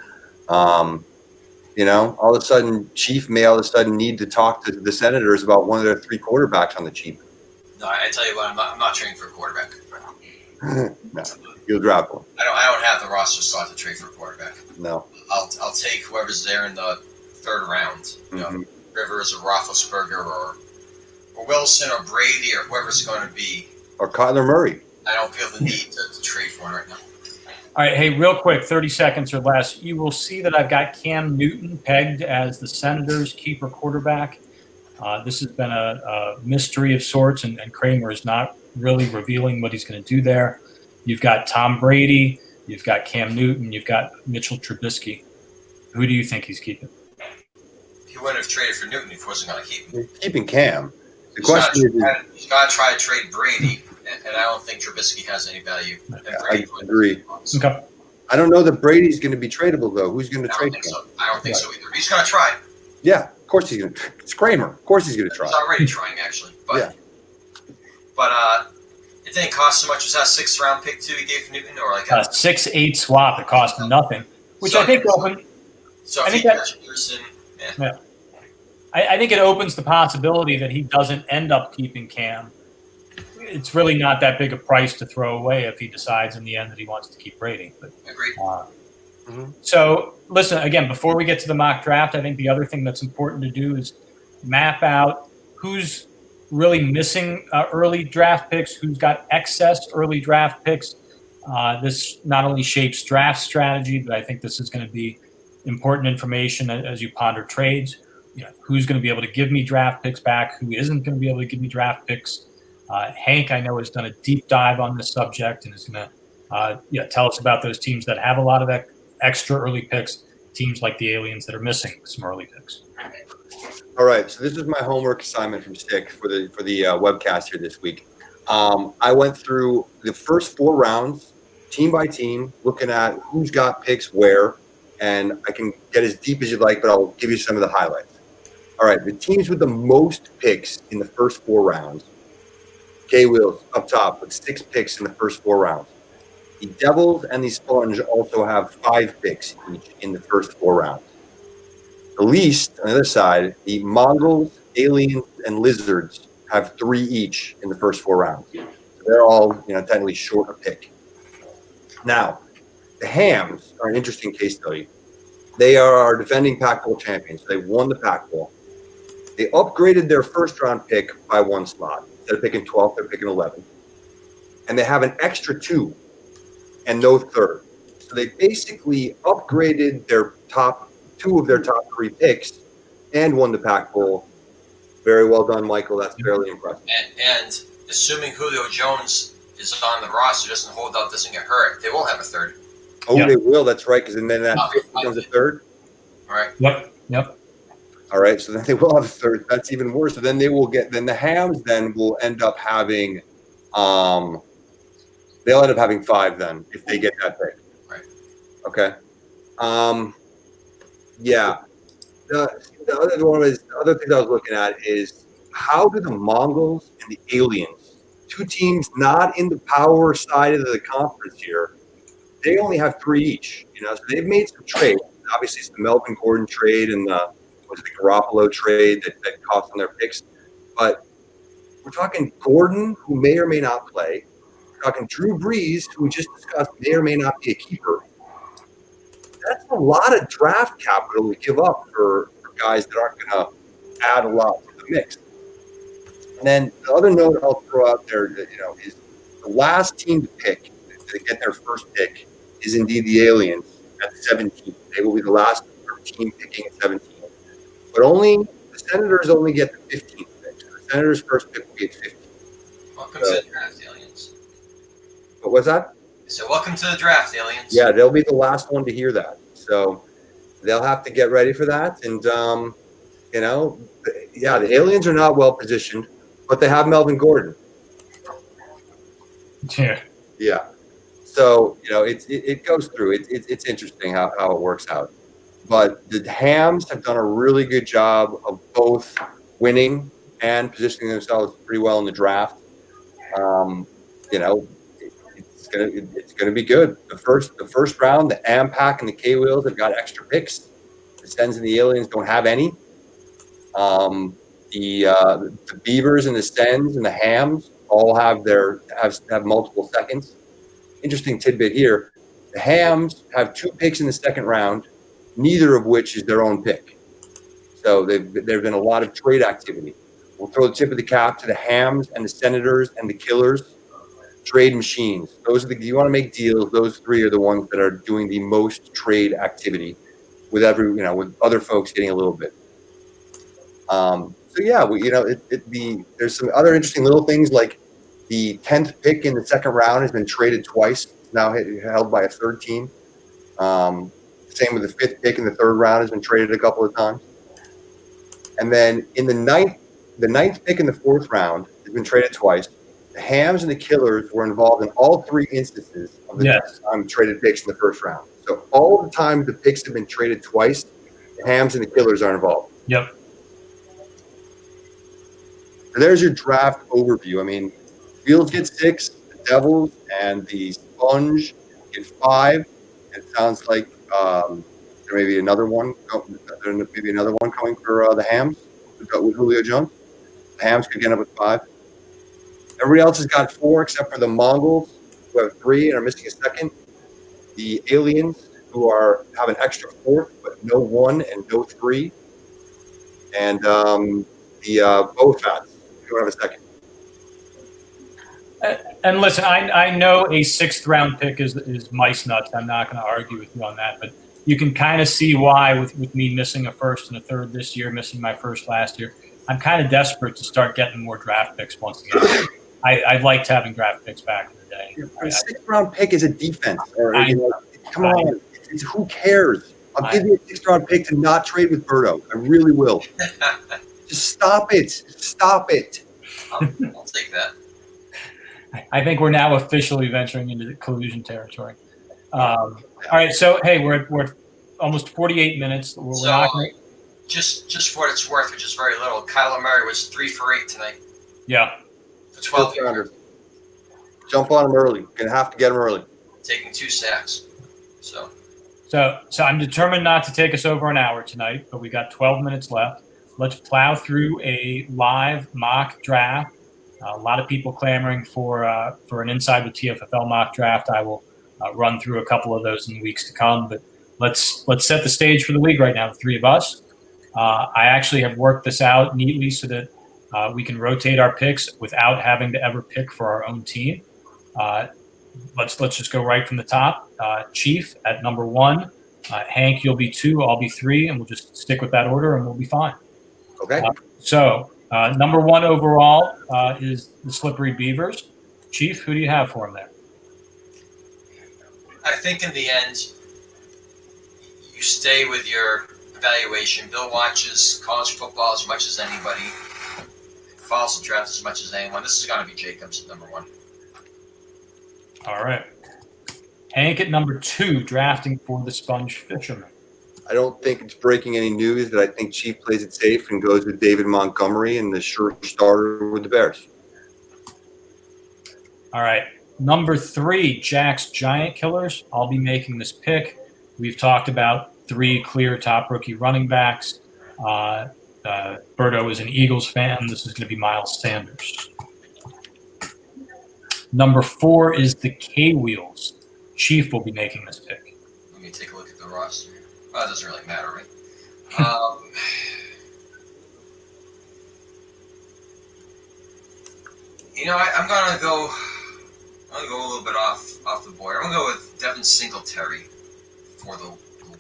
You know, all of a sudden, Chief may all of a sudden need to talk to the Senators about one of their 3 quarterbacks on the cheap. No, I tell you what, I'm not trading for a quarterback. No, you'll draft one. I don't have the roster slot to trade for a quarterback. No. I'll take whoever's there in the 3rd round. You know, Rivers or Roethlisberger or Wilson or Brady or whoever's going to be. Or Kyler Murray. I don't feel the need to trade for one right now. All right, hey, real quick, 30 seconds or less. You will see that I've got Cam Newton pegged as the Senators' keeper quarterback. This has been a mystery of sorts, and Kramer is not really revealing what he's going to do there. You've got Tom Brady. You've got Cam Newton. You've got Mitchell Trubisky. Who do you think he's keeping? He wouldn't have traded for Newton if he wasn't going to keep him. You're keeping Cam. The question is, he's got to try to trade Brady, and I don't think Trubisky has any value. I agree. Okay. I don't know that Brady's going to be tradable, though. Who's going to trade him? I don't think so either. He's going to try. Yeah, of course he's going to. It's Kramer. Of course he's going to try. He's already trying, actually. But, yeah. But it didn't cost so much. Was that 6th round pick, too, he gave Newton? Or like a 6-8 swap. It cost him nothing, which so, I think opened. So if he catches Pearson, yeah. I think it opens the possibility that he doesn't end up keeping Cam. It's really not that big a price to throw away if he decides in the end that he wants to keep Brady. But, agreed. So, listen, again, before we get to the mock draft, I think the other thing that's important to do is map out who's really missing early draft picks, who's got excess early draft picks. This not only shapes draft strategy, but I think this is going to be important information as you ponder trades. You know, who's going to be able to give me draft picks back? Who isn't going to be able to give me draft picks? Hank, I know, has done a deep dive on this subject and is going to tell us about those teams that have a lot of extra early picks, teams like the Aliens that are missing some early picks. All right, so this is my homework assignment from Stick for the webcast here this week. I went through the first 4 rounds, team by team, looking at who's got picks where, and I can get as deep as you'd like, but I'll give you some of the highlights. All right, the teams with the most picks in the first 4 rounds. K-Wheels up top with 6 picks in the first 4 rounds. The Devils and the Sponge also have 5 picks each in the first 4 rounds. The least, on the other side, the Mongols, Aliens, and Lizards have 3 each in the first 4 rounds. So they're all, technically short a pick. Now, the Hams are an interesting case study. They are our defending Pac-12 champions. They won the Pac-12. They upgraded their first-round pick by 1 slot. Instead of picking 12th, they're picking 11th. And they have an extra 2 and no 3rd. So they basically upgraded their top 2 of their top 3 picks and won the Pac-Bowl. Very well done, Michael. That's fairly impressive. And assuming Julio Jones is on the roster, doesn't hold out, doesn't get hurt, they will have a 3rd. Oh, yeah. They will. That's right. Because then that 5th becomes a 3rd. All right. Yep. All right. So then they will have a 3rd. That's even worse. So then they will get. Then the Hams then will end up having. They'll end up having 5 then if they get that pick. Right. Okay. Yeah. The other thing I was looking at is how do the Mongols and the Aliens, 2 teams not in the power side of the conference here, they only have 3 each. So they've made some trades. Obviously, it's the Melvin Gordon trade and the Garoppolo trade that cost them their picks. But we're talking Gordon, who may or may not play. We're talking Drew Brees, who we just discussed may or may not be a keeper. That's a lot of draft capital to give up for guys that aren't going to add a lot to the mix. And then the other note I'll throw out there, is the last team to pick, to get their first pick, is indeed the Aliens at 17. They will be the last team picking at 17. But the Senators only get the 15th pick. So the Senators' first pick will be at 15. Welcome to the draft, Aliens. What was that? So welcome to the draft, Aliens. Yeah, they'll be the last one to hear that. So they'll have to get ready for that. And, the Aliens are not well positioned, but they have Melvin Gordon. Yeah. Yeah. So, it goes through. It's interesting how it works out. But the Hams have done a really good job of both winning and positioning themselves pretty well in the draft. It's gonna be good. The first round, the AMPAC and the K Wheels have got extra picks. The Sens and the Aliens don't have any. The Beavers and the Sens and the Hams all have multiple seconds. Interesting tidbit here: the Hams have 2 picks in the second round, neither of which is their own pick. So there've been a lot of trade activity. We'll throw the tip of the cap to the Hams and the Senators and the Killers. Trade machines. Those are you want to make deals. Those 3 are the ones that are doing the most trade activity, with with other folks getting a little bit. There's some other interesting little things, like the 10th pick in the second round has been traded twice. It's now held by a third team. Same with the 5th pick in the third round has been traded a couple of times. And then in the ninth pick in the 4th round has been traded twice. The Hams and the Killers were involved in all 3 instances of the traded picks in the first round. So all the time the picks have been traded twice, the Hams and the Killers are involved. Yep. So there's your draft overview. I mean, Fields get 6, the Devils and the Sponge get 5. It sounds like there may be another one. Maybe another one coming for the Hams with Julio Jones. The Hams could get up with 5. Everybody else has got 4 except for the Mongols, who have 3 and are missing a second. The Aliens, who have an extra 4th, but no 1 and no 3. And the Bofats, who don't have a second. And listen, I know a 6th round pick is mice nuts. I'm not going to argue with you on that, but you can kind of see why with me missing a 1st and a 3rd this year, missing my 1st last year. I'm kind of desperate to start getting more draft picks once again. I liked having draft picks back in the day. A 6th round pick is a defense. Come on, who cares? I'll give you a 6th round pick to not trade with Berto. I really will. Just stop it. Stop it. I'll take that. I think we're now officially venturing into the collusion territory. All right, so hey, we're almost 48 minutes. Just for what it's worth, which is very little, Kyler Murray was 3 for 8 tonight. Yeah. For 12 yards. Jump on him early. Gonna have to get him early. Taking 2 sacks. So I'm determined not to take us over an hour tonight, but we got 12 minutes left. Let's plow through a live mock draft. A lot of people clamoring for an Inside with TFFL mock draft. I will run through a couple of those in the weeks to come, but let's set the stage for the league right now, the 3 of us. I actually have worked this out neatly so that we can rotate our picks without having to ever pick for our own team. Let's just go right from the top. Chief at number 1. Hank, you'll be 2. I'll be 3, and we'll just stick with that order, and we'll be fine. Okay. Number 1 overall is the Slippery Beavers. Chief, who do you have for him there? I think in the end, you stay with your evaluation. Bill watches college football as much as anybody. Follows the draft as much as anyone. This is going to be Jacobs at number 1. All right. Hank at number 2, drafting for the Sponge Fishermen. I don't think it's breaking any news that I think Chief plays it safe and goes with David Montgomery and the sure starter with the Bears. All right. Number 3, Jack's Giant Killers. I'll be making this pick. We've talked about 3 clear top rookie running backs. Berto is an Eagles fan. This is going to be Miles Sanders. Number 4 is the K-Wheels. Chief will be making this pick. Let me take a look at the roster. Well, it doesn't really matter, right? I'm gonna go. I'm gonna go a little bit off the board. I'm gonna go with Devin Singletary for the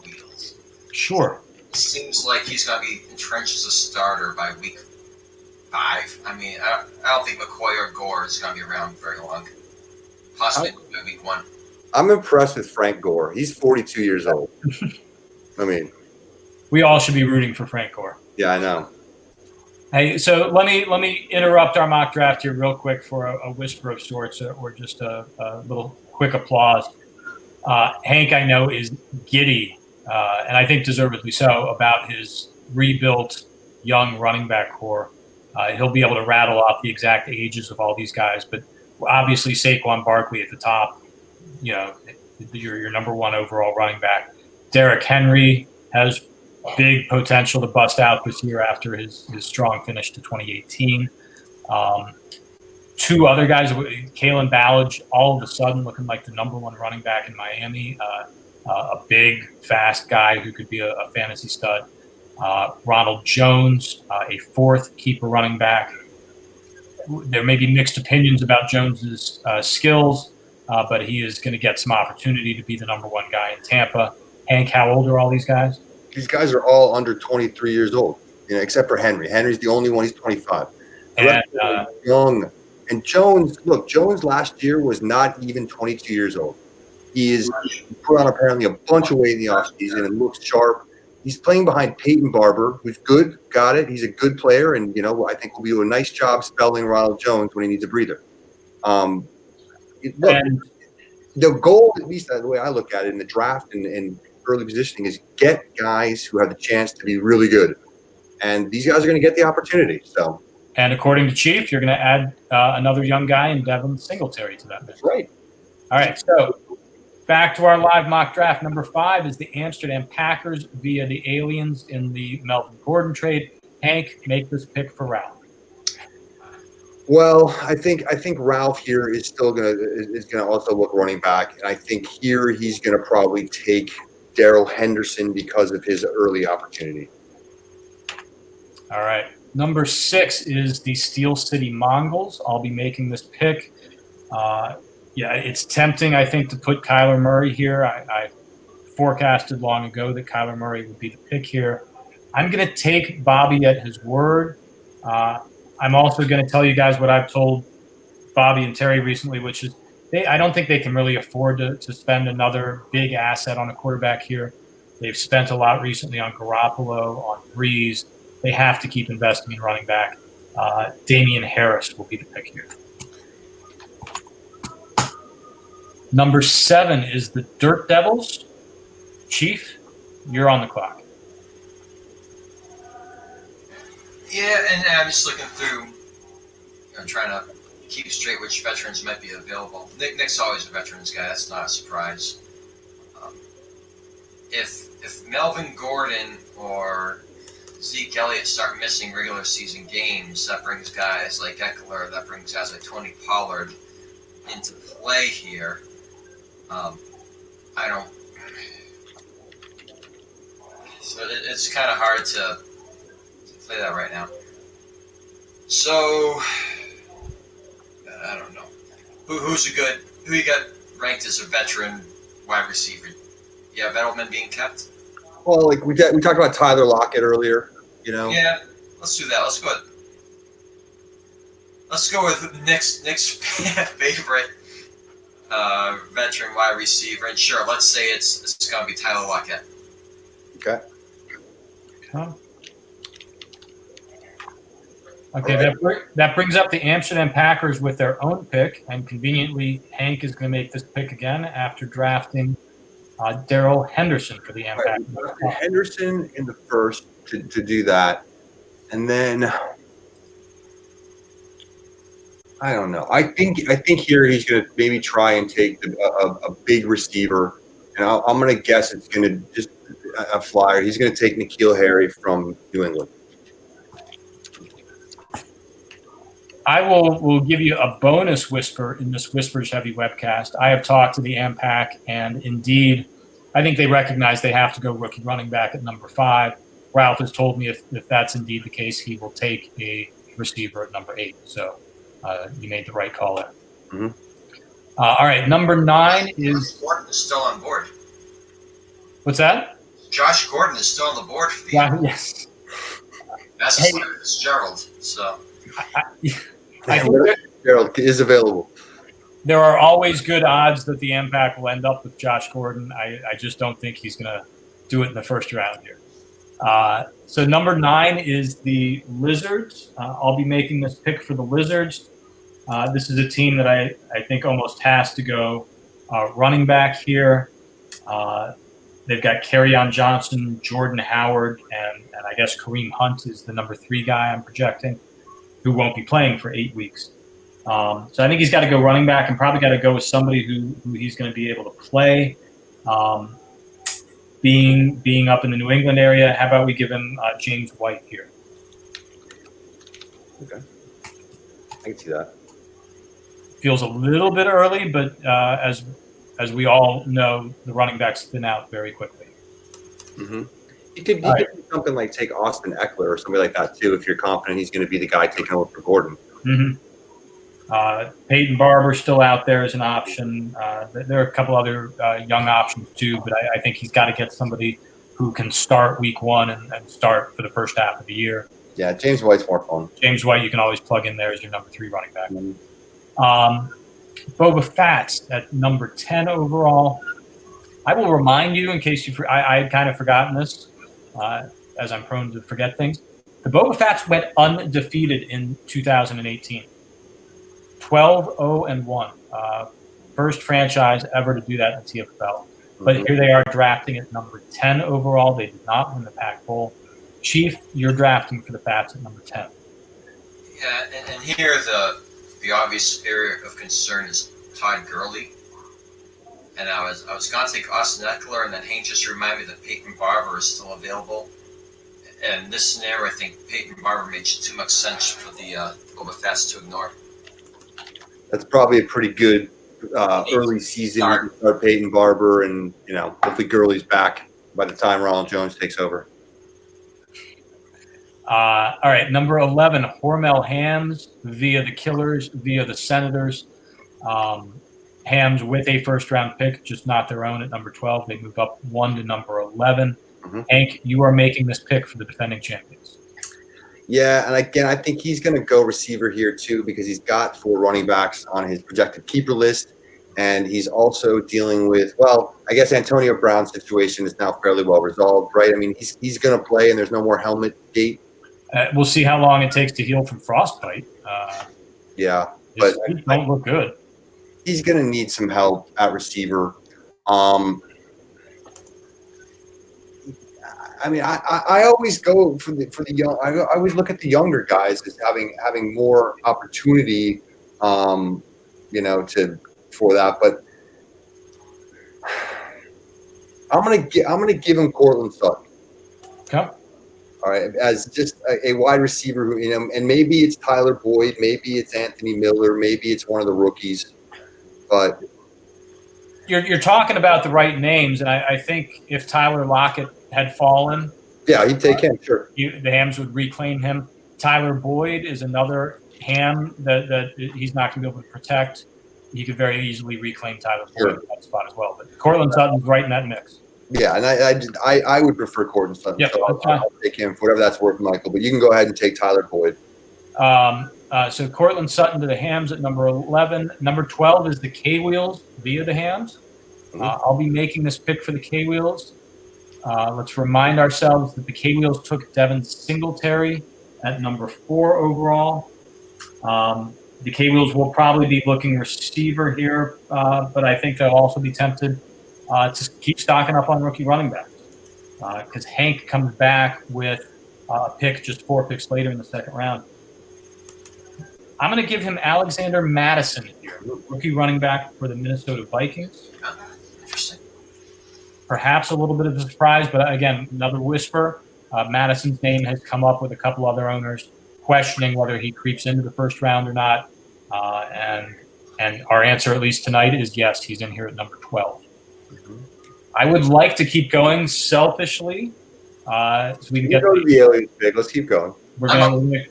Wheels. Sure. Seems like he's gonna be entrenched as a starter by week 5. I mean, I don't think McCoy or Gore is gonna be around very long. Possibly by week 1. I'm impressed with Frank Gore. He's 42 years old. I mean, we all should be rooting for Frank Gore. Yeah, I know. Hey, so let me interrupt our mock draft here real quick for a whisper of sorts, or just a little quick applause. Hank, I know, is giddy, and I think deservedly so, about his rebuilt young running back core. He'll be able to rattle off the exact ages of all these guys, but obviously Saquon Barkley at the top, your number 1 overall running back. Derrick Henry has big potential to bust out this year after his strong finish to 2018. 2 other guys, Kalen Ballage, all of a sudden looking like the number 1 running back in Miami, a big, fast guy who could be a fantasy stud. Ronald Jones, a 4th keeper running back. There may be mixed opinions about Jones's skills, but he is going to get some opportunity to be the number 1 guy in Tampa. Hank, how old are all these guys? These guys are all under 23 years old, except for Henry. Henry's the only one. He's 25. And young. And Jones last year was not even 22 years old. He put on apparently a bunch of weight in the offseason and looks sharp. He's playing behind Peyton Barber, who's good, got it. He's a good player, and I think will do a nice job spelling Ronald Jones when he needs a breather. The goal, at least the way I look at it in the draft and early positioning, is get guys who have the chance to be really good, and these guys are going to get the opportunity. So, and according to Chief, you're going to add another young guy in Devin Singletary to that. That's right. All right, so back to our live mock draft. Number 5 is the Amsterdam Packers via the Aliens in the Melvin Gordon trade. Hank, make this pick for Ralph. Well, I think Ralph here is still gonna also look running back, and I think here he's gonna probably take Darrell Henderson because of his early opportunity. All right. Number 6 is the Steel City Mongols. I'll be making this pick. It's tempting, I think, to put Kyler Murray here. I forecasted long ago that Kyler Murray would be the pick here. I'm going to take Bobby at his word. I'm also going to tell you guys what I've told Bobby and Terry recently, which is I don't think they can really afford to spend another big asset on a quarterback here. They've spent a lot recently on Garoppolo, on Breeze. They have to keep investing in running back. Damian Harris will be the pick here. Number 7 is the Dirt Devils. Chief, you're on the clock. Yeah, and I'm just looking through. I'm trying to keep straight which veterans might be available. Nick's always a veterans guy. That's not a surprise. If Melvin Gordon or Zeke Elliott start missing regular season games, that brings guys like Eckler, that brings guys like Tony Pollard into play here. I don't. So it's kind of hard to play that right now. So I don't know. Who you got ranked as a veteran wide receiver? Yeah, Edelman being kept. Well, like we talked about Tyler Lockett earlier. Yeah, let's do that. Let's go with Nick's favorite veteran wide receiver, and sure, let's say it's gonna be Tyler Lockett. Okay. Okay, that brings up the Amsterdam Packers with their own pick, and conveniently, Hank is going to make this pick again after drafting Darrell Henderson for the Packers. Henderson in the first to do that, and then I don't know. I think here he's going to maybe try and take a big receiver, and I'm going to guess it's going to just a flyer. He's going to take N'Keal Harry from New England. I will give you a bonus whisper in this Whispers Heavy webcast. I have talked to the AMPAC, and indeed, I think they recognize they have to go rookie running back at number 5. Ralph has told me if that's indeed the case, he will take a receiver at number 8. So you made the right call there. Mm-hmm. All right, number 9 is Gordon is still on board. what's that? Josh Gordon is still on the board for the year. Yes. That's Hey. Fitzgerald. So I think Gerald is available. there are always good odds that the Impact will end up with Josh Gordon. I just don't think he's going to do it in the first round here. So number 9 is the Lizards. I'll be making this pick for the Lizards. This is a team that I think almost has to go running back here. They've got Kerryon Johnson, Jordan Howard, and I guess Kareem Hunt is the number 3 guy I'm projecting, who won't be playing for 8 weeks. So I think he's got to go running back and probably got to go with somebody who he's going to be able to play. Being up in the New England area, how about we give him James White here? Okay. I can see that. Feels a little bit early, but as we all know, the running backs thin out very quickly. Mm-hmm. You could do something like take Austin Eckler or somebody like that too, if you're confident he's going to be the guy taking over for Gordon. Mm-hmm. Peyton Barber still out there as an option. There are a couple other young options too, but I think he's got to get somebody who can start week 1 and start for the first half of the year. Yeah, James White's more fun. James White, you can always plug in there as your number 3 running back. Mm-hmm. Boba Fett's at number 10 overall. I will remind you, in case I had kind of forgotten this, as I'm prone to forget things. The Boba Fett's went undefeated in 2018. 12-0-1. First franchise ever to do that in the TFFL. But here they are drafting at number 10 overall. They did not win the Pac Bowl. Chief, you're drafting for the Fats at number 10. yeah, and here the obvious area of concern is Todd Gurley. And I was going to take Austin Eckler, and then Hank just reminded me that Peyton Barber is still available. And in this scenario, I think Peyton Barber made too much sense for the Boba Fett's to ignore. That's probably a pretty good early season. You can start Peyton Barber, and hopefully Gurley's back by the time Ronald Jones takes over. All right, number 11, Hormel Hams via the Killers, via the Senators. Hams with a first-round pick, just not their own at number 12. They move up 1 to number 11. Mm-hmm. Hank, you are making this pick for the defending champions. Yeah, and again, I think he's going to go receiver here too because he's got 4 running backs on his projected keeper list, and he's also dealing with, well, I guess Antonio Brown's situation is now fairly well resolved, right? I mean, he's going to play, and there's no more helmet gate. We'll see how long it takes to heal from frostbite. Yeah, but don't look good. He's going to need some help at receiver. I mean, I always go for the young. I always look at the younger guys as having more opportunity, for that. But I'm gonna give him Cortland Sutton. Okay. All right, as just a wide receiver who, and maybe it's Tyler Boyd, maybe it's Anthony Miller, maybe it's one of the rookies, but you're talking about the right names, and I think if Tyler Lockett had fallen, yeah, he'd take him, sure. The Hams would reclaim him. Tyler Boyd is another Ham that he's not going to be able to protect. He could very easily reclaim Tyler Boyd in that spot as well. But Cortland Sutton's right in that mix. Yeah, and I would prefer Cortland Sutton. Yep, so I'll take him for whatever that's worth, Michael. But you can go ahead and take Tyler Boyd. So Cortland Sutton to the Hams at number 11. Number 12 is the K-Wheels via the Hams. I'll be making this pick for the K-Wheels. Let's remind ourselves that the K-Wheels took Devin Singletary at number 4 overall. The K-Wheels will probably be looking receiver here, but I think they'll also be tempted to keep stocking up on rookie running backs because Hank comes back with a pick just 4 picks later in the second round. I'm going to give him Alexander Madison here, rookie running back for the Minnesota Vikings. Interesting. Perhaps a little bit of a surprise, but again, another whisper. Madison's name has come up with a couple other owners questioning whether he creeps into the first round or not. And our answer, at least tonight, is yes, he's in here at number 12. Mm-hmm. I would like to keep going selfishly. So we can get go to the aliens pick. Let's keep going. We're going to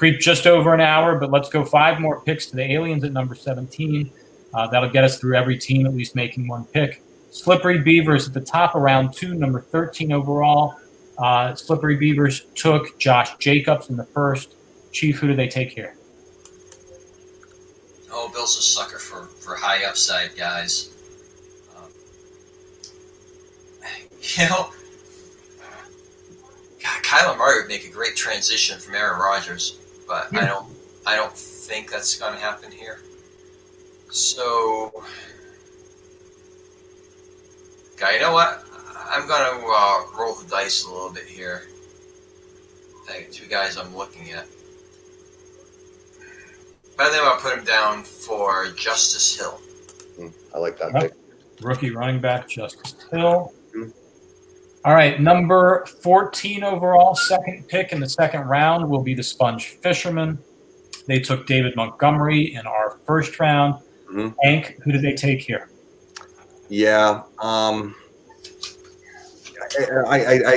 creep just over an hour, but let's go 5 more picks to the aliens at number 17. That'll get us through every team at least making one pick. Slippery Beavers at the top of round 2, number 13 overall. Slippery Beavers took Josh Jacobs in the first. Chief, who do they take here? Oh, Bill's a sucker for high upside guys. You know, God, Kyler Murray would make a great transition from Aaron Rodgers, but I don't think that's going to happen here. So, you know what? I'm going to roll the dice a little bit here. I got 2 guys I'm looking at. But then I'll put him down for Justice Hill. I like that pick. Rookie running back Justice Hill. All right, number 14 overall, second pick in the second round will be the Sponge Fishermen. They took David Montgomery in our first round. Hank, who did they take here? Yeah, I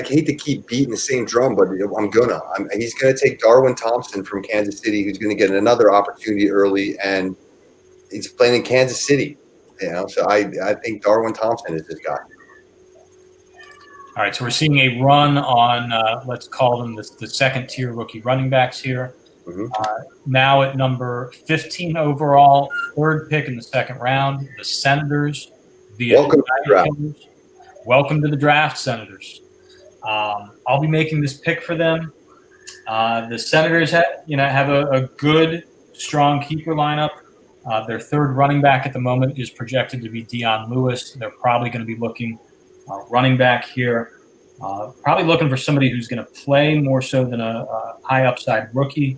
hate to keep beating the same drum, but he's gonna take Darwin Thompson from Kansas City, who's gonna get another opportunity early, and he's playing in Kansas City. You know, so I think Darwin Thompson is this guy. All right, so we're seeing a run on, let's call them the second-tier rookie running backs here. Now at number 15 overall, third pick in the second round, the Senators. Welcome to the draft. Welcome to the draft, Senators. I'll be making this pick for them. The Senators have a good, strong keeper lineup. Their third running back at the moment is projected to be Dion Lewis. They're probably going to be looking running back here. Probably looking for somebody who's going to play more so than a high upside rookie.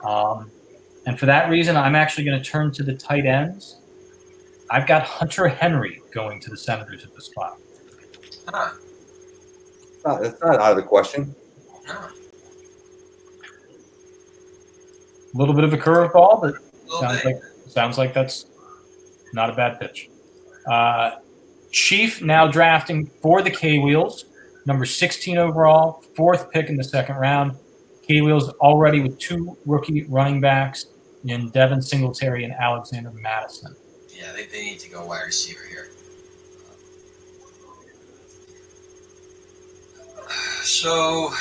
And for that reason, I'm actually going to turn to the tight ends. I've got Hunter Henry going to the Senators at this spot. That's not out of the question. No. A little bit of a curveball, but sounds like that's not a bad pitch. Chief now drafting for the K-Wheels, number 16 overall, fourth pick in the second round. K-Wheels already with 2 rookie running backs in Devin Singletary and Alexander Madison. Yeah, they need to go wide receiver here. So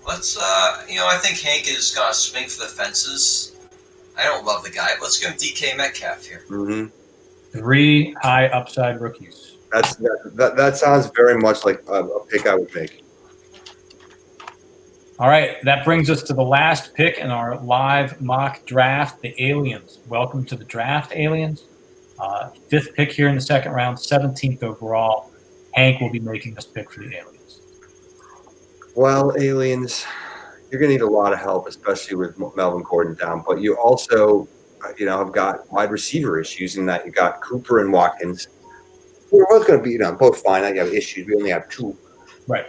let's, I think Hank is going to swing for the fences. I don't love the guy, but let's give him DK Metcalf here. 3 high upside rookies. That sounds very much like a pick I would make. All right, that brings us to the last pick in our live mock draft, the Aliens. Welcome to the draft, Aliens. 5th pick here in the second round, 17th overall. Hank will be making this pick for the Aliens. Well, Aliens, you're going to need a lot of help, especially with Melvin Gordon down. But you also, have got wide receiver issues in that you got Cooper and Watkins. We're both going to be, both fine. I have issues. We only have 2. Right.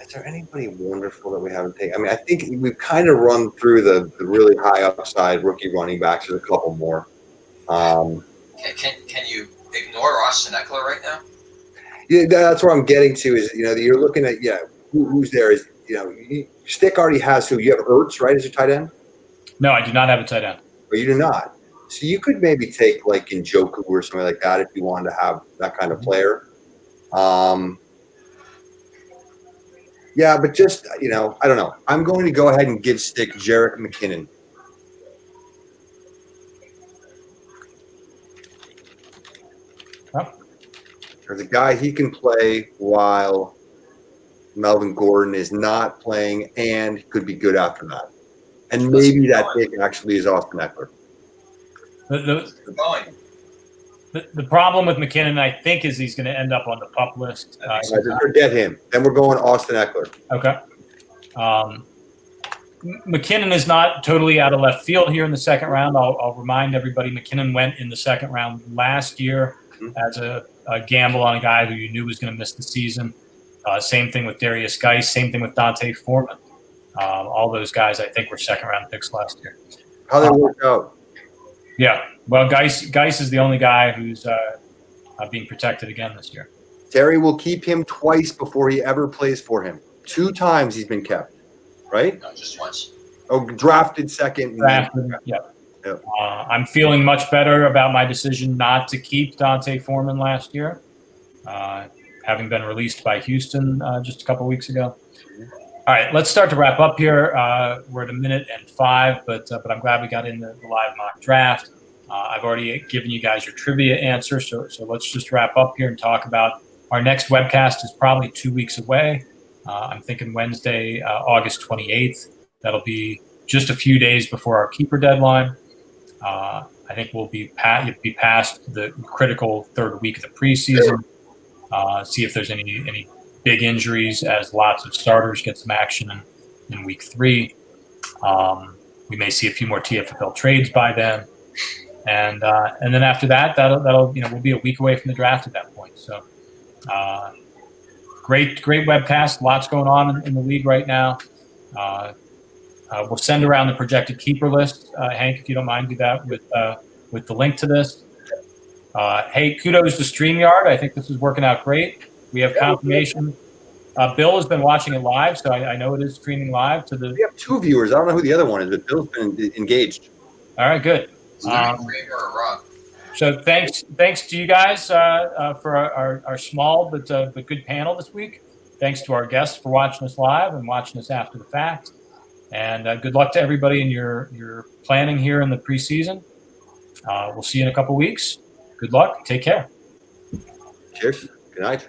Is there anybody wonderful that we haven't taken? I mean, I think we've kind of run through the really high upside rookie running backs. There's a couple more. Can you ignore Austin Eckler right now? Yeah, that's where I'm getting to. Is you're looking at who's there? Is Stick already has who? You have Ertz, right, as your tight end? No, I do not have a tight end. Or you do not. So you could maybe take like Njoku or something like that if you wanted to have that kind of player. Yeah, but just, I don't know. I'm going to go ahead and give Stick Jerick McKinnon. Huh? There's a guy he can play while Melvin Gordon is not playing and could be good after that. And maybe that pick actually is Austin Eckler. The problem with McKinnon, I think, is he's going to end up on the PUP list. Forget him. Then we're going Austin Eckler. Okay. McKinnon is not totally out of left field here in the second round. I'll remind everybody, McKinnon went in the second round last year as a gamble on a guy who you knew was going to miss the season. Same thing with Darius Geis. Same thing with Dante Foreman. All those guys, I think, were second-round picks last year. How they work out? Yeah. Well, Geis is the only guy who's being protected again this year. Terry will keep him twice before he ever plays for him. 2 times he's been kept, right? No, just once. Oh, drafted second. Drafted, yeah. Yep. I'm feeling much better about my decision not to keep Dante Foreman last year, having been released by Houston just a couple weeks ago. All right, let's start to wrap up here. We're at 1:05, but I'm glad we got in the live mock draft. I've already given you guys your trivia answer, so let's just wrap up here and talk about our next webcast is probably 2 weeks away. I'm thinking Wednesday, August 28th. That'll be just a few days before our keeper deadline. I think we'll be past the critical third week of the preseason. See if there's any big injuries as lots of starters get some action in week 3. We may see a few more TFFL trades by then. And then after that, that'll we'll be a week away from the draft at that point. So great webcast. Lots going on in the league right now. We'll send around the projected keeper list. Hank, if you don't mind, do that with the link to this. Hey, kudos to StreamYard. I think this is working out great. We have confirmation. Bill has been watching it live, so I know it is streaming live to the. We have 2 viewers. I don't know who the other one is, but Bill's been engaged. All right, good. So thanks to you guys for our small but good panel this week. Thanks to our guests for watching us live and watching us after the fact. And good luck to everybody in your planning here in the preseason. We'll see you in a couple weeks. Good luck. Take care. Cheers. Good night.